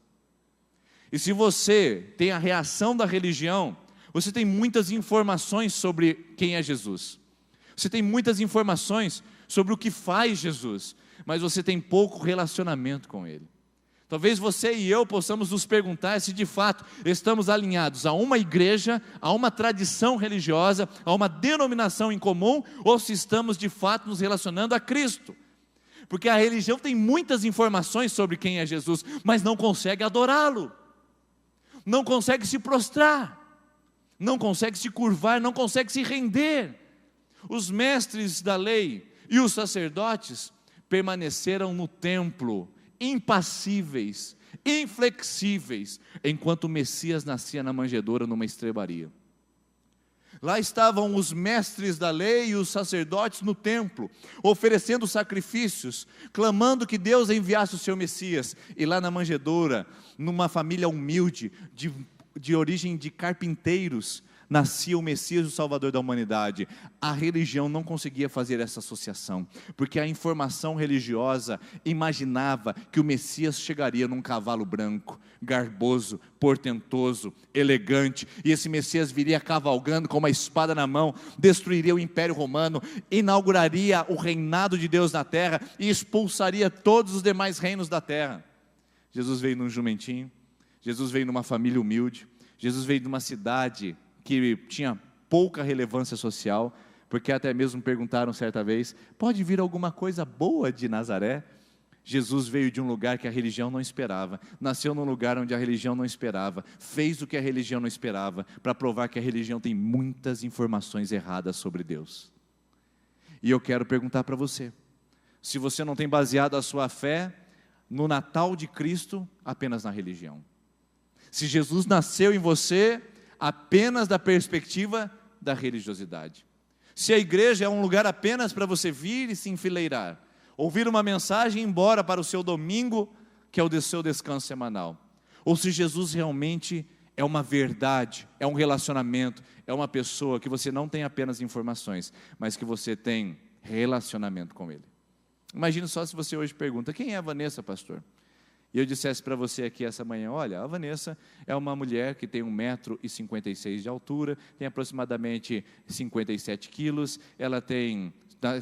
E se você tem a reação da religião, você tem muitas informações sobre quem é Jesus. Você tem muitas informações sobre o que faz Jesus, mas você tem pouco relacionamento com Ele. Talvez você e eu possamos nos perguntar se de fato estamos alinhados a uma igreja, a uma tradição religiosa, a uma denominação em comum, ou se estamos de fato nos relacionando a Cristo. Porque a religião tem muitas informações sobre quem é Jesus, mas não consegue adorá-lo, não consegue se prostrar, não consegue se curvar, não consegue se render. Os mestres da lei e os sacerdotes permaneceram no templo, impassíveis, inflexíveis, enquanto o Messias nascia na manjedoura numa estrebaria. Lá estavam os mestres da lei e os sacerdotes no templo, oferecendo sacrifícios, clamando que Deus enviasse o seu Messias. E lá na manjedoura, numa família humilde, de origem de carpinteiros, nascia o Messias, o Salvador da humanidade. A religião não conseguia fazer essa associação, porque a informação religiosa imaginava que o Messias chegaria num cavalo branco, garboso, portentoso, elegante, e esse Messias viria cavalgando com uma espada na mão, destruiria o Império Romano, inauguraria o reinado de Deus na terra e expulsaria todos os demais reinos da terra. Jesus veio num jumentinho, Jesus veio numa família humilde, Jesus veio de uma cidade que tinha pouca relevância social, porque até mesmo perguntaram certa vez, pode vir alguma coisa boa de Nazaré? Jesus veio de um lugar que a religião não esperava, nasceu num lugar onde a religião não esperava, fez o que a religião não esperava, para provar que a religião tem muitas informações erradas sobre Deus. E eu quero perguntar para você, se você não tem baseado a sua fé no Natal de Cristo, apenas na religião. Se Jesus nasceu em você apenas da perspectiva da religiosidade. Se a igreja é um lugar apenas para você vir e se enfileirar, ouvir uma mensagem e ir embora para o seu domingo, que é o seu descanso semanal. Ou se Jesus realmente é uma verdade, é um relacionamento, é uma pessoa que você não tem apenas informações, mas que você tem relacionamento com ele. Imagina só se você hoje pergunta: quem é a Vanessa, pastor? E eu dissesse para você aqui essa manhã: olha, a Vanessa é uma mulher que tem 1,56 m de altura, tem aproximadamente 57 quilos, ela tem,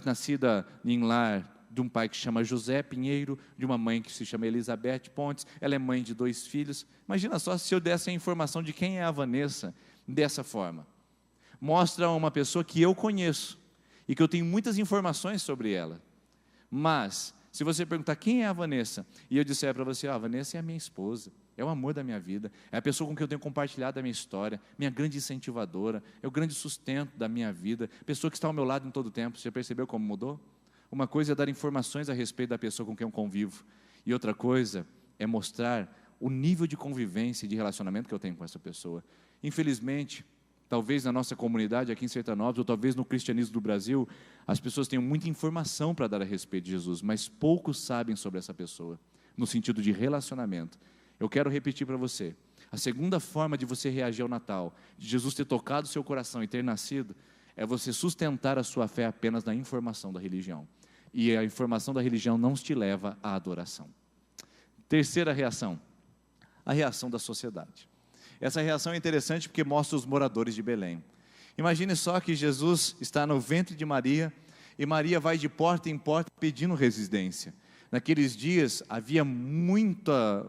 nascida em lar de um pai que se chama José Pinheiro, de uma mãe que se chama Elizabeth Pontes, ela é mãe de 2 filhos. Imagina só se eu desse a informação de quem é a Vanessa dessa forma. Mostra uma pessoa que eu conheço e que eu tenho muitas informações sobre ela. Mas, se você perguntar quem é a Vanessa, e eu disser para você: a Vanessa é a minha esposa, é o amor da minha vida, é a pessoa com quem eu tenho compartilhado a minha história, minha grande incentivadora, é o grande sustento da minha vida, pessoa que está ao meu lado em todo o tempo. Você já percebeu como mudou? Uma coisa é dar informações a respeito da pessoa com quem eu convivo, e outra coisa é mostrar o nível de convivência e de relacionamento que eu tenho com essa pessoa. Infelizmente, talvez na nossa comunidade aqui em Sertanópolis, ou talvez no cristianismo do Brasil, as pessoas tenham muita informação para dar a respeito de Jesus, mas poucos sabem sobre essa pessoa, no sentido de relacionamento. Eu quero repetir para você: a segunda forma de você reagir ao Natal, de Jesus ter tocado o seu coração e ter nascido, é você sustentar a sua fé apenas na informação da religião. E a informação da religião não te leva à adoração. Terceira reação, a reação da sociedade. Essa reação é interessante porque mostra os moradores de Belém. Imagine só que Jesus está no ventre de Maria, e Maria vai de porta em porta pedindo residência. Naqueles dias havia muita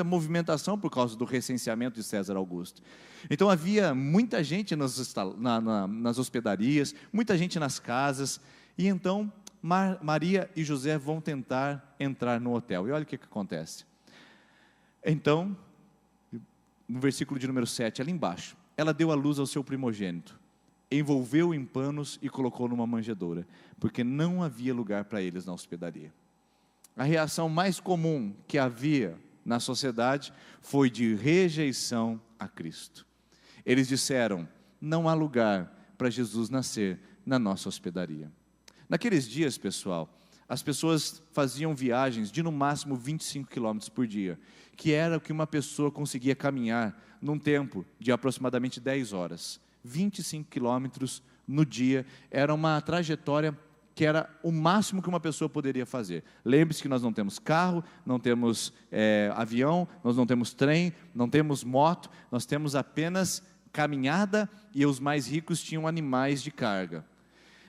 movimentação por causa do recenseamento de César Augusto. Então havia muita gente nas hospedarias, muita gente nas casas, e então Maria e José vão tentar entrar no hotel. E olha o que acontece. Então, no versículo de número 7, ali embaixo, ela deu à luz ao seu primogênito, envolveu em panos e colocou numa manjedoura, porque não havia lugar para eles na hospedaria. A reação mais comum que havia na sociedade foi de rejeição a Cristo. Eles disseram: não há lugar para Jesus nascer na nossa hospedaria. Naqueles dias, pessoal, as pessoas faziam viagens de no máximo 25 quilômetros por dia, que era o que uma pessoa conseguia caminhar num tempo de aproximadamente 10 horas. 25 quilômetros no dia era uma trajetória que era o máximo que uma pessoa poderia fazer. Lembre-se que nós não temos carro, não temos avião, nós não temos trem, não temos moto, nós temos apenas caminhada, e os mais ricos tinham animais de carga.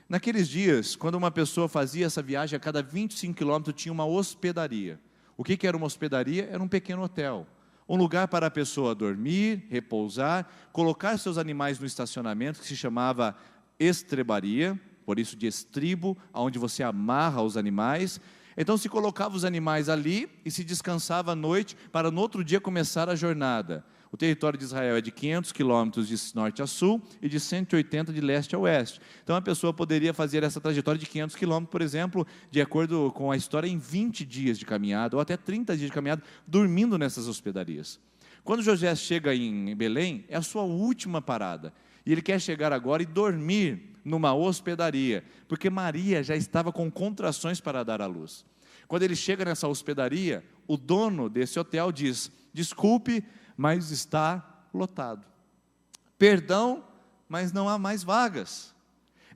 Naqueles dias, quando uma pessoa fazia essa viagem, a cada 25 quilômetros tinha uma hospedaria. O que era uma hospedaria? Era um pequeno hotel. Um lugar para a pessoa dormir, repousar, colocar seus animais no estacionamento, que se chamava estrebaria, por isso de estribo, onde você amarra os animais. Então se colocava os animais ali e se descansava à noite para no outro dia começar a jornada. O território de Israel é de 500 quilômetros de norte a sul e de 180 de leste a oeste. Então a pessoa poderia fazer essa trajetória de 500 quilômetros, por exemplo, de acordo com a história, em 20 dias de caminhada, ou até 30 dias de caminhada, dormindo nessas hospedarias. Quando José chega em Belém, é a sua última parada. E ele quer chegar agora e dormir numa hospedaria, porque Maria já estava com contrações para dar à luz. Quando ele chega nessa hospedaria, o dono desse hotel diz: desculpe, mas está lotado. Perdão, mas não há mais vagas.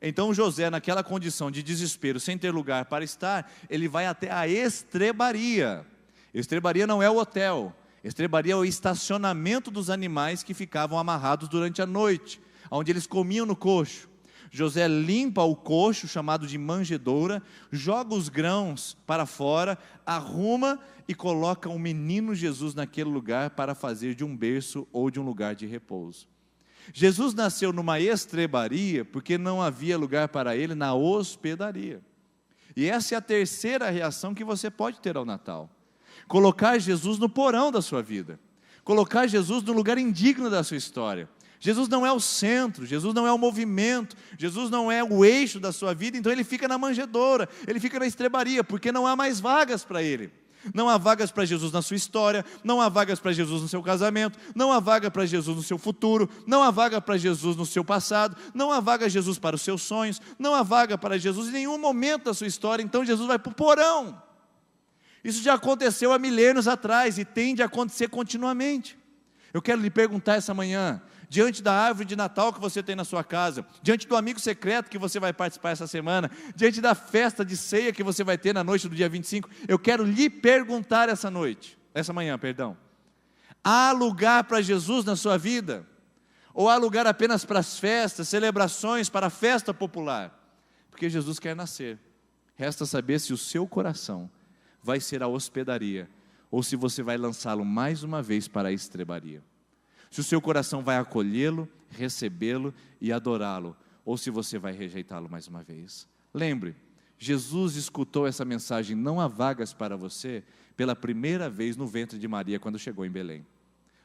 Então José, naquela condição de desespero, sem ter lugar para estar, ele vai até a estrebaria. Estrebaria não é o hotel. Estrebaria é o estacionamento dos animais que ficavam amarrados durante a noite, onde eles comiam no coxo. José limpa o coxo, chamado de manjedoura, joga os grãos para fora, arruma e coloca o menino Jesus naquele lugar para fazer de um berço ou de um lugar de repouso. Jesus nasceu numa estrebaria porque não havia lugar para ele na hospedaria. E essa é a terceira reação que você pode ter ao Natal: colocar Jesus no porão da sua vida, colocar Jesus no lugar indigno da sua história. Jesus não é o centro, Jesus não é o movimento, Jesus não é o eixo da sua vida, então ele fica na manjedoura, ele fica na estrebaria, porque não há mais vagas para ele. Não há vagas para Jesus na sua história, não há vagas para Jesus no seu casamento, não há vaga para Jesus no seu futuro, não há vaga para Jesus no seu passado, não há vaga Jesus para os seus sonhos, não há vaga para Jesus em nenhum momento da sua história. Então Jesus vai para o porão. Isso já aconteceu há milênios atrás e tende a acontecer continuamente. Eu quero lhe perguntar essa manhã, diante da árvore de Natal que você tem na sua casa, diante do amigo secreto que você vai participar essa semana, diante da festa de ceia que você vai ter na noite do dia 25, eu quero lhe perguntar essa manhã, há lugar para Jesus na sua vida? Ou há lugar apenas para as festas, celebrações, para a festa popular? Porque Jesus quer nascer. Resta saber se o seu coração vai ser a hospedaria, ou se você vai lançá-lo mais uma vez para a estrebaria. Se o seu coração vai acolhê-lo, recebê-lo e adorá-lo, ou se você vai rejeitá-lo mais uma vez. Lembre, Jesus escutou essa mensagem: não há vagas para você, pela primeira vez no ventre de Maria, quando chegou em Belém.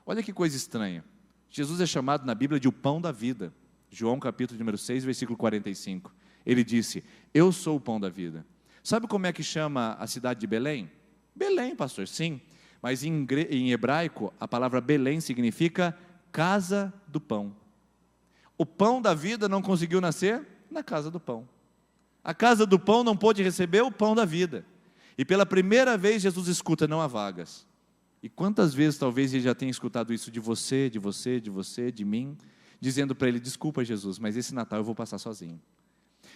Olha que coisa estranha. Jesus é chamado na Bíblia de o pão da vida. João capítulo número 6, versículo 45. Ele disse: eu sou o pão da vida. Sabe como é que chama a cidade de Belém? Belém, pastor, sim. Mas em hebraico, a palavra Belém significa casa do pão. O pão da vida não conseguiu nascer na casa do pão. A casa do pão não pôde receber o pão da vida. E pela primeira vez Jesus escuta: não há vagas. E quantas vezes talvez ele já tenha escutado isso de você, de mim, dizendo para ele: desculpa, Jesus, mas esse Natal eu vou passar sozinho.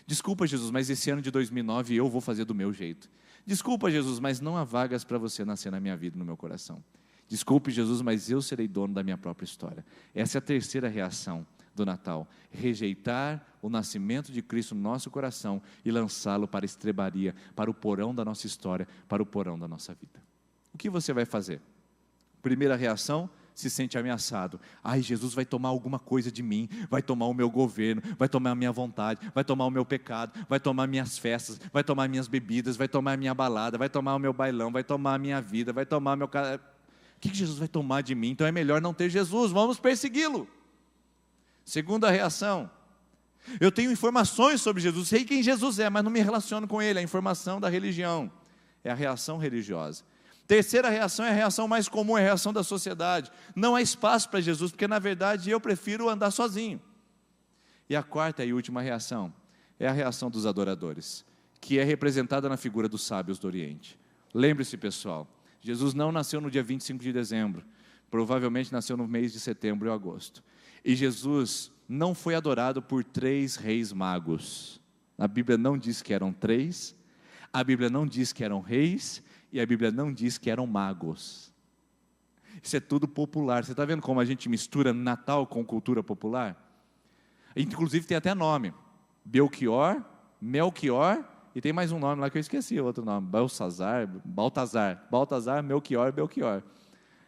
Desculpa, Jesus, mas esse ano de 2009 eu vou fazer do meu jeito. Desculpa, Jesus, mas não há vagas para você nascer na minha vida e no meu coração. Desculpe, Jesus, mas eu serei dono da minha própria história. Essa é a terceira reação do Natal: rejeitar o nascimento de Cristo no nosso coração e lançá-lo para a estrebaria, para o porão da nossa história, para o porão da nossa vida. O que você vai fazer? Primeira reação: se sente ameaçado. Ai, Jesus vai tomar alguma coisa de mim, vai tomar o meu governo, vai tomar a minha vontade, vai tomar o meu pecado, vai tomar minhas festas, vai tomar minhas bebidas, vai tomar a minha balada, vai tomar o meu bailão, vai tomar a minha vida, vai tomar meu... O que Jesus vai tomar de mim? Então é melhor não ter Jesus, vamos persegui-lo. Segunda reação: eu tenho informações sobre Jesus, sei quem Jesus é, mas não me relaciono com ele. A informação da religião é a reação religiosa. Terceira reação é a reação mais comum, é a reação da sociedade: não há espaço para Jesus, porque na verdade eu prefiro andar sozinho. E a quarta e última reação é a reação dos adoradores, que é representada na figura dos sábios do Oriente. Lembre-se, pessoal, Jesus não nasceu no dia 25 de dezembro, provavelmente nasceu no mês de setembro ou agosto. E Jesus não foi adorado por 3 reis magos. A Bíblia não diz que eram 3, a Bíblia não diz que eram reis, e a Bíblia não diz que eram magos. Isso é tudo popular. Você está vendo como a gente mistura Natal com cultura popular? Inclusive tem até nome: Belchior, Melchior, e tem mais um nome lá que eu esqueci, outro nome: Baltazar, Melchior, Belchior.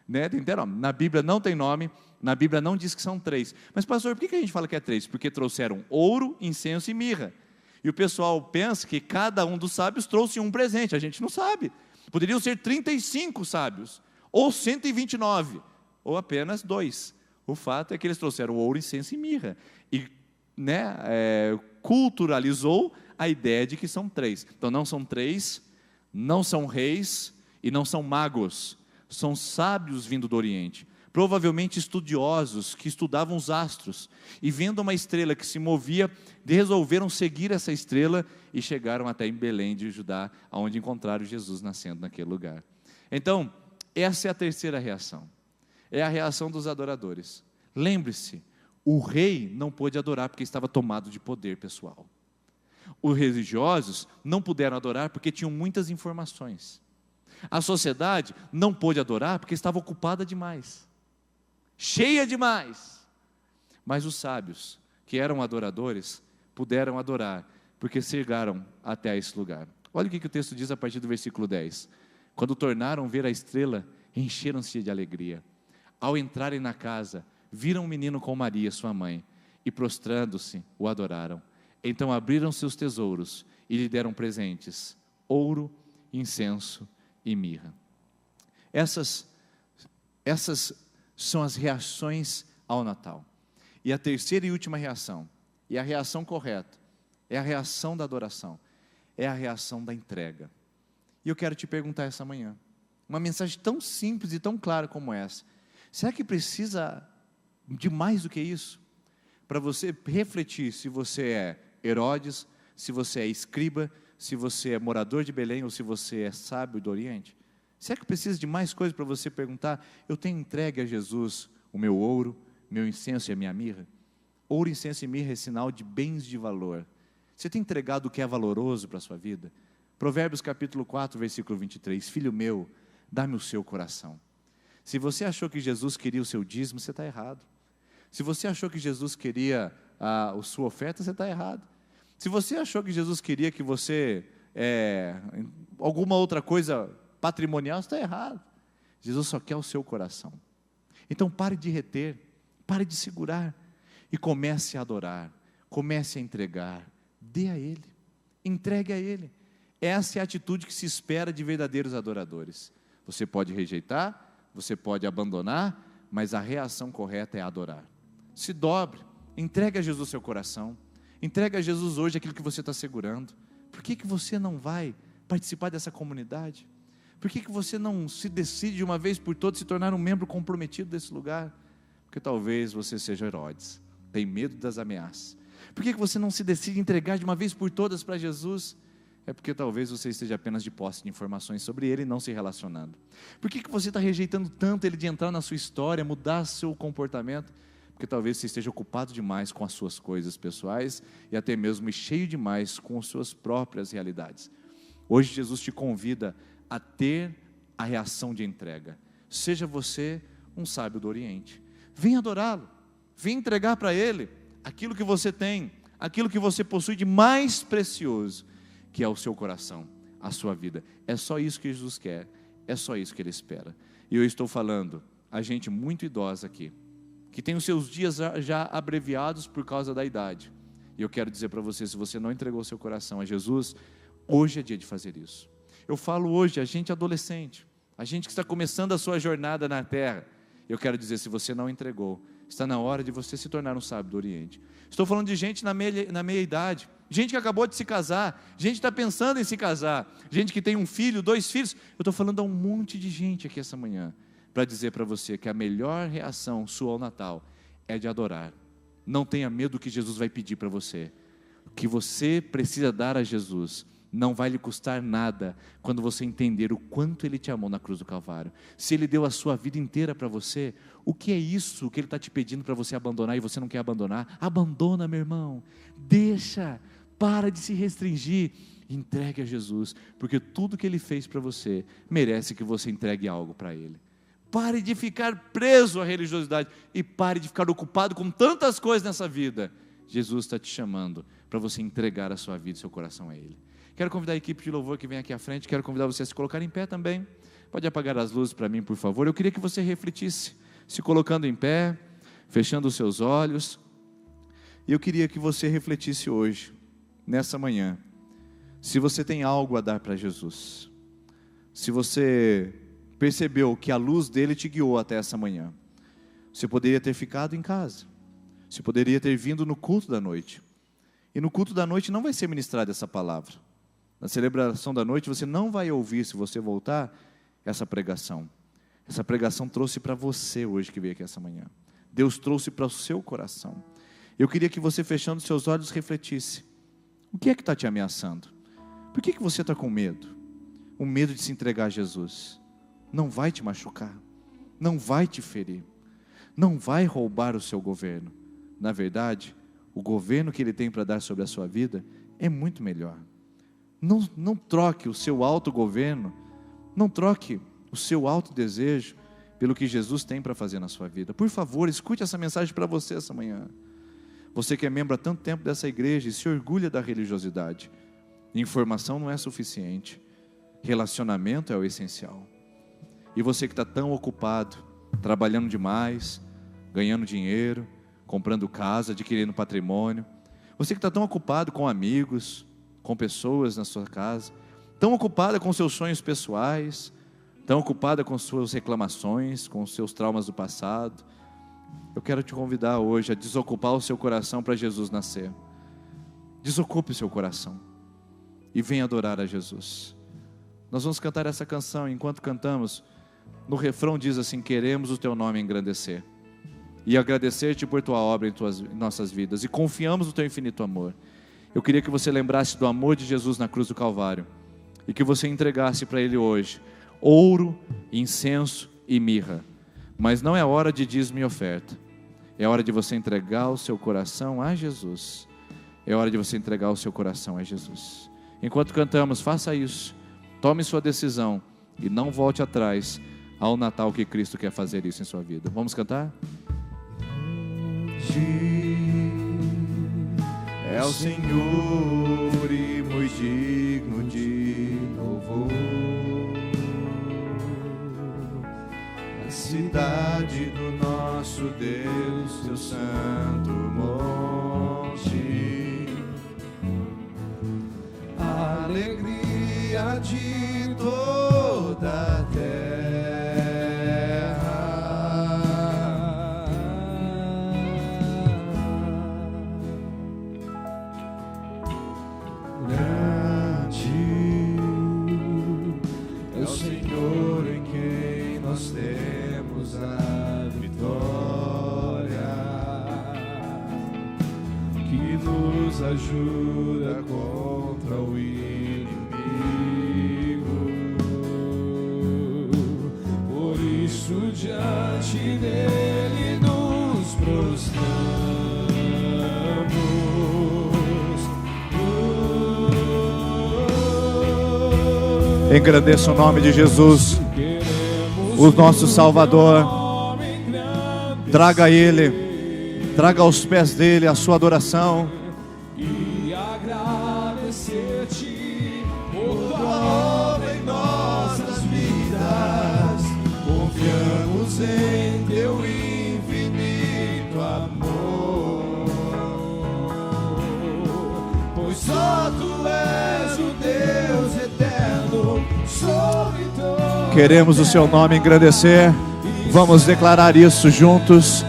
Né? Tem até nome. Na Bíblia não tem nome, na Bíblia não diz que são 3. Mas pastor, por que a gente fala que é 3? Porque trouxeram ouro, incenso e mirra. E o pessoal pensa que cada um dos sábios trouxe um presente. A gente não sabe. Poderiam ser 35 sábios, ou 129, ou apenas 2. O fato é que eles trouxeram ouro, incenso e mirra. E culturalizou a ideia de que são 3. Então não são 3, não são reis e não são magos. São sábios vindo do Oriente. Provavelmente estudiosos que estudavam os astros. E vendo uma estrela que se movia, resolveram seguir essa estrela e chegaram até em Belém de Judá, onde encontraram Jesus nascendo naquele lugar. Então, essa é a terceira reação. É a reação dos adoradores. Lembre-se, o rei não pôde adorar porque estava tomado de poder pessoal. Os religiosos não puderam adorar porque tinham muitas informações. A sociedade não pôde adorar porque estava ocupada demais, cheia demais. Mas os sábios, que eram adoradores, puderam adorar, porque chegaram até esse lugar. Olha o que o texto diz a partir do versículo 10. Quando tornaram ver a estrela, encheram-se de alegria. Ao entrarem na casa, viram um menino com Maria, sua mãe, e prostrando-se, o adoraram. Então abriram seus tesouros e lhe deram presentes: ouro, incenso e mirra. Essas são as reações ao Natal. E a terceira e última reação, e a reação correta, é a reação da adoração, é a reação da entrega. E eu quero te perguntar essa manhã, uma mensagem tão simples e tão clara como essa: será que precisa de mais do que isso? Para você refletir se você é Herodes, se você é escriba, se você é morador de Belém ou se você é sábio do Oriente. Será que precisa de mais coisas para você perguntar? Eu tenho entregue a Jesus o meu ouro, meu incenso e a minha mirra? Ouro, incenso e mirra é sinal de bens de valor. Você tem entregado o que é valoroso para a sua vida? Provérbios capítulo 4, versículo 23. Filho meu, dá-me o seu coração. Se você achou que Jesus queria o seu dízimo, você está errado. Se você achou que Jesus queria a sua oferta, você está errado. Se você achou que Jesus queria que você, alguma outra coisa patrimonial, você está errado. Jesus só quer o seu coração. Então pare de reter, pare de segurar e comece a adorar, comece a entregar, dê a Ele, entregue a Ele. Essa é a atitude que se espera de verdadeiros adoradores. Você pode rejeitar, você pode abandonar, mas a reação correta é adorar. Se dobre, entregue a Jesus seu coração, entregue a Jesus hoje aquilo que você está segurando. Por que você não vai participar dessa comunidade? Por que você não se decide de uma vez por todas se tornar um membro comprometido desse lugar? Porque talvez você seja Herodes, tem medo das ameaças. Por que você não se decide entregar de uma vez por todas para Jesus? É porque talvez você esteja apenas de posse de informações sobre Ele e não se relacionando. Por que você está rejeitando tanto Ele de entrar na sua história, mudar seu comportamento? Porque talvez você esteja ocupado demais com as suas coisas pessoais e até mesmo cheio demais com as suas próprias realidades. Hoje Jesus te convida a ter a reação de entrega. Seja você um sábio do Oriente. Venha adorá-lo, venha entregar para Ele aquilo que você tem, aquilo que você possui de mais precioso, que é o seu coração, a sua vida. É só isso que Jesus quer, é só isso que Ele espera. E eu estou falando a gente muito idosa aqui, que tem os seus dias já abreviados por causa da idade. E eu quero dizer para você, se você não entregou seu coração a Jesus, hoje é dia de fazer isso. Eu falo hoje, a gente adolescente, a gente que está começando a sua jornada na terra. Eu quero dizer, se você não entregou, está na hora de você se tornar um sábio do Oriente. Estou falando de gente na meia idade, gente que acabou de se casar, gente que está pensando em se casar, gente que tem um filho, 2 filhos. Eu estou falando a um monte de gente aqui essa manhã, para dizer para você que a melhor reação sua ao Natal é de adorar. Não tenha medo do que Jesus vai pedir para você. O que você precisa dar a Jesus não vai lhe custar nada quando você entender o quanto Ele te amou na cruz do Calvário. Se Ele deu a sua vida inteira para você, o que é isso que Ele está te pedindo para você abandonar e você não quer abandonar? Abandona, meu irmão, deixa, para de se restringir, entregue a Jesus, porque tudo que Ele fez para você, merece que você entregue algo para Ele. Pare de ficar preso à religiosidade e pare de ficar ocupado com tantas coisas nessa vida. Jesus está te chamando para você entregar a sua vida e seu coração a Ele. Quero convidar a equipe de louvor que vem aqui à frente, quero convidar você a se colocar em pé também. Pode apagar as luzes para mim, por favor. Eu queria que você refletisse, se colocando em pé, fechando os seus olhos. E eu queria que você refletisse hoje, nessa manhã, se você tem algo a dar para Jesus. Se você percebeu que a luz dele te guiou até essa manhã. Você poderia ter ficado em casa. Você poderia ter vindo no culto da noite. E no culto da noite não vai ser ministrada essa palavra. Na celebração da noite você não vai ouvir, se você voltar, essa pregação. Essa pregação trouxe para você hoje que veio aqui essa manhã. Deus trouxe para o seu coração. Eu queria que você, fechando seus olhos, refletisse. O que é que está te ameaçando? Por que você está com medo? O medo de se entregar a Jesus. Não vai te machucar. Não vai te ferir. Não vai roubar o seu governo. Na verdade, o governo que Ele tem para dar sobre a sua vida é muito melhor. Não troque o seu autogoverno, não troque o seu autodesejo pelo que Jesus tem para fazer na sua vida. Por favor, escute essa mensagem para você essa manhã. Você que é membro há tanto tempo dessa igreja e se orgulha da religiosidade. Informação não é suficiente. Relacionamento é o essencial. E você que está tão ocupado, trabalhando demais, ganhando dinheiro, comprando casa, adquirindo patrimônio. Você que está tão ocupado com amigos, com pessoas na sua casa, tão ocupada com seus sonhos pessoais, tão ocupada com suas reclamações, com seus traumas do passado. Eu quero te convidar hoje a desocupar o seu coração para Jesus nascer. Desocupe o seu coração e venha adorar a Jesus. Nós vamos cantar essa canção. Enquanto cantamos, no refrão diz assim: queremos o teu nome engrandecer e agradecer-te por tua obra em nossas vidas, e confiamos no teu infinito amor. Eu queria que você lembrasse do amor de Jesus na cruz do Calvário, e que você entregasse para Ele hoje ouro, incenso e mirra. Mas não é hora de dízimo e oferta. É hora de você entregar o seu coração a Jesus. É hora de você entregar o seu coração a Jesus. Enquanto cantamos, faça isso. Tome sua decisão e não volte atrás ao Natal que Cristo quer fazer isso em sua vida. Vamos cantar? É o Senhor e muito digno de louvor. A cidade do nosso Deus, seu santo monte. A alegria de toda a ajuda contra o inimigo. Por isso diante dele nos prostramos. Engrandeça o nome de Jesus, o nosso Salvador. Traga Ele, traga aos pés dele a sua adoração. E agradecer-te por tua obra em nossas vidas. Confiamos em teu infinito amor, pois só tu és o Deus eterno, sobre todo. Queremos o seu nome engrandecer. Vamos declarar isso juntos.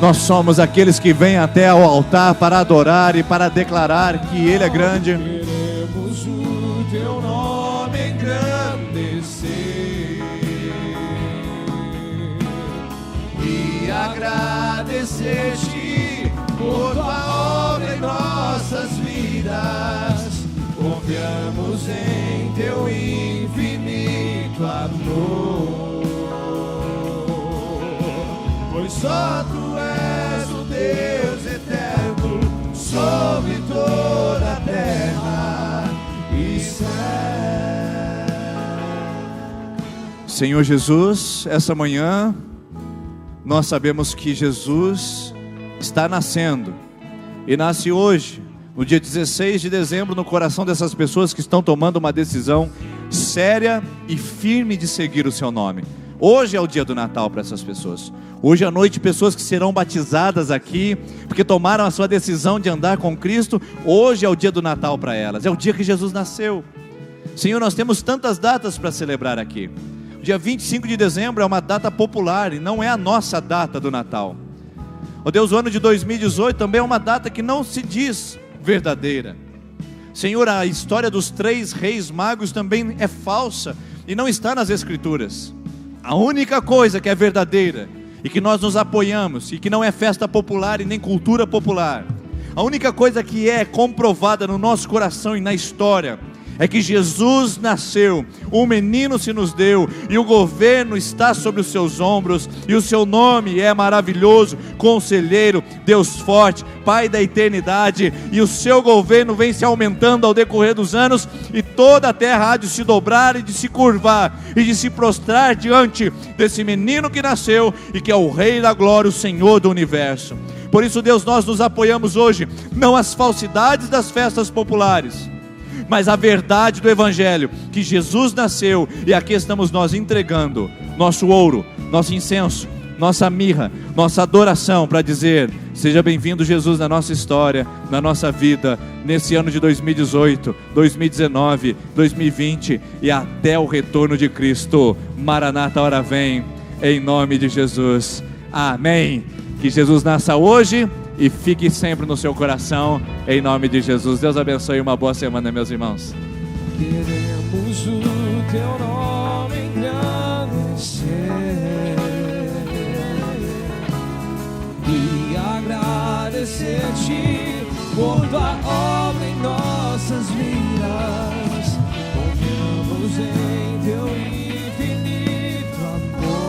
Nós somos aqueles que vêm até ao altar para adorar e para declarar que Ele é grande. Queremos o teu nome engrandecer e agradecer-te por tua obra em nossas vidas. Confiamos em teu infinito amor, pois só tu és o Deus eterno, sobre toda a terra e céu. Senhor Jesus, essa manhã nós sabemos que Jesus está nascendo e nasce hoje, no dia 16 de dezembro, no coração dessas pessoas que estão tomando uma decisão séria e firme de seguir o seu nome. Hoje é o dia do Natal para essas pessoas. Hoje à noite, pessoas que serão batizadas aqui, porque tomaram a sua decisão de andar com Cristo. Hoje é o dia do Natal para elas. É o dia que Jesus nasceu. Senhor, nós temos tantas datas para celebrar aqui. O dia 25 de dezembro é uma data popular e não é a nossa data do Natal. Ó Deus, o ano de 2018 também é uma data que não se diz verdadeira. Senhor, a história dos 3 reis magos também é falsa e não está nas Escrituras. A única coisa que é verdadeira e que nós nos apoiamos e que não é festa popular e nem cultura popular, a única coisa que é comprovada no nosso coração e na história é que Jesus nasceu, um menino se nos deu e o governo está sobre os seus ombros e o seu nome é maravilhoso, Conselheiro, Deus forte, Pai da eternidade, e o seu governo vem se aumentando ao decorrer dos anos e toda a terra há de se dobrar e de se curvar e de se prostrar diante desse menino que nasceu e que é o Rei da glória, o Senhor do universo. Por isso, Deus, nós nos apoiamos hoje não às falsidades das festas populares, mas a verdade do Evangelho, que Jesus nasceu, e aqui estamos nós entregando nosso ouro, nosso incenso, nossa mirra, nossa adoração, para dizer: seja bem-vindo Jesus na nossa história, na nossa vida, nesse ano de 2018, 2019, 2020 e até o retorno de Cristo. Maranata, hora vem, em nome de Jesus, amém. Que Jesus nasça hoje e fique sempre no seu coração, em nome de Jesus. Deus abençoe, uma boa semana, meus irmãos. Queremos o teu nome engrandecer e agradecer-te por tua obra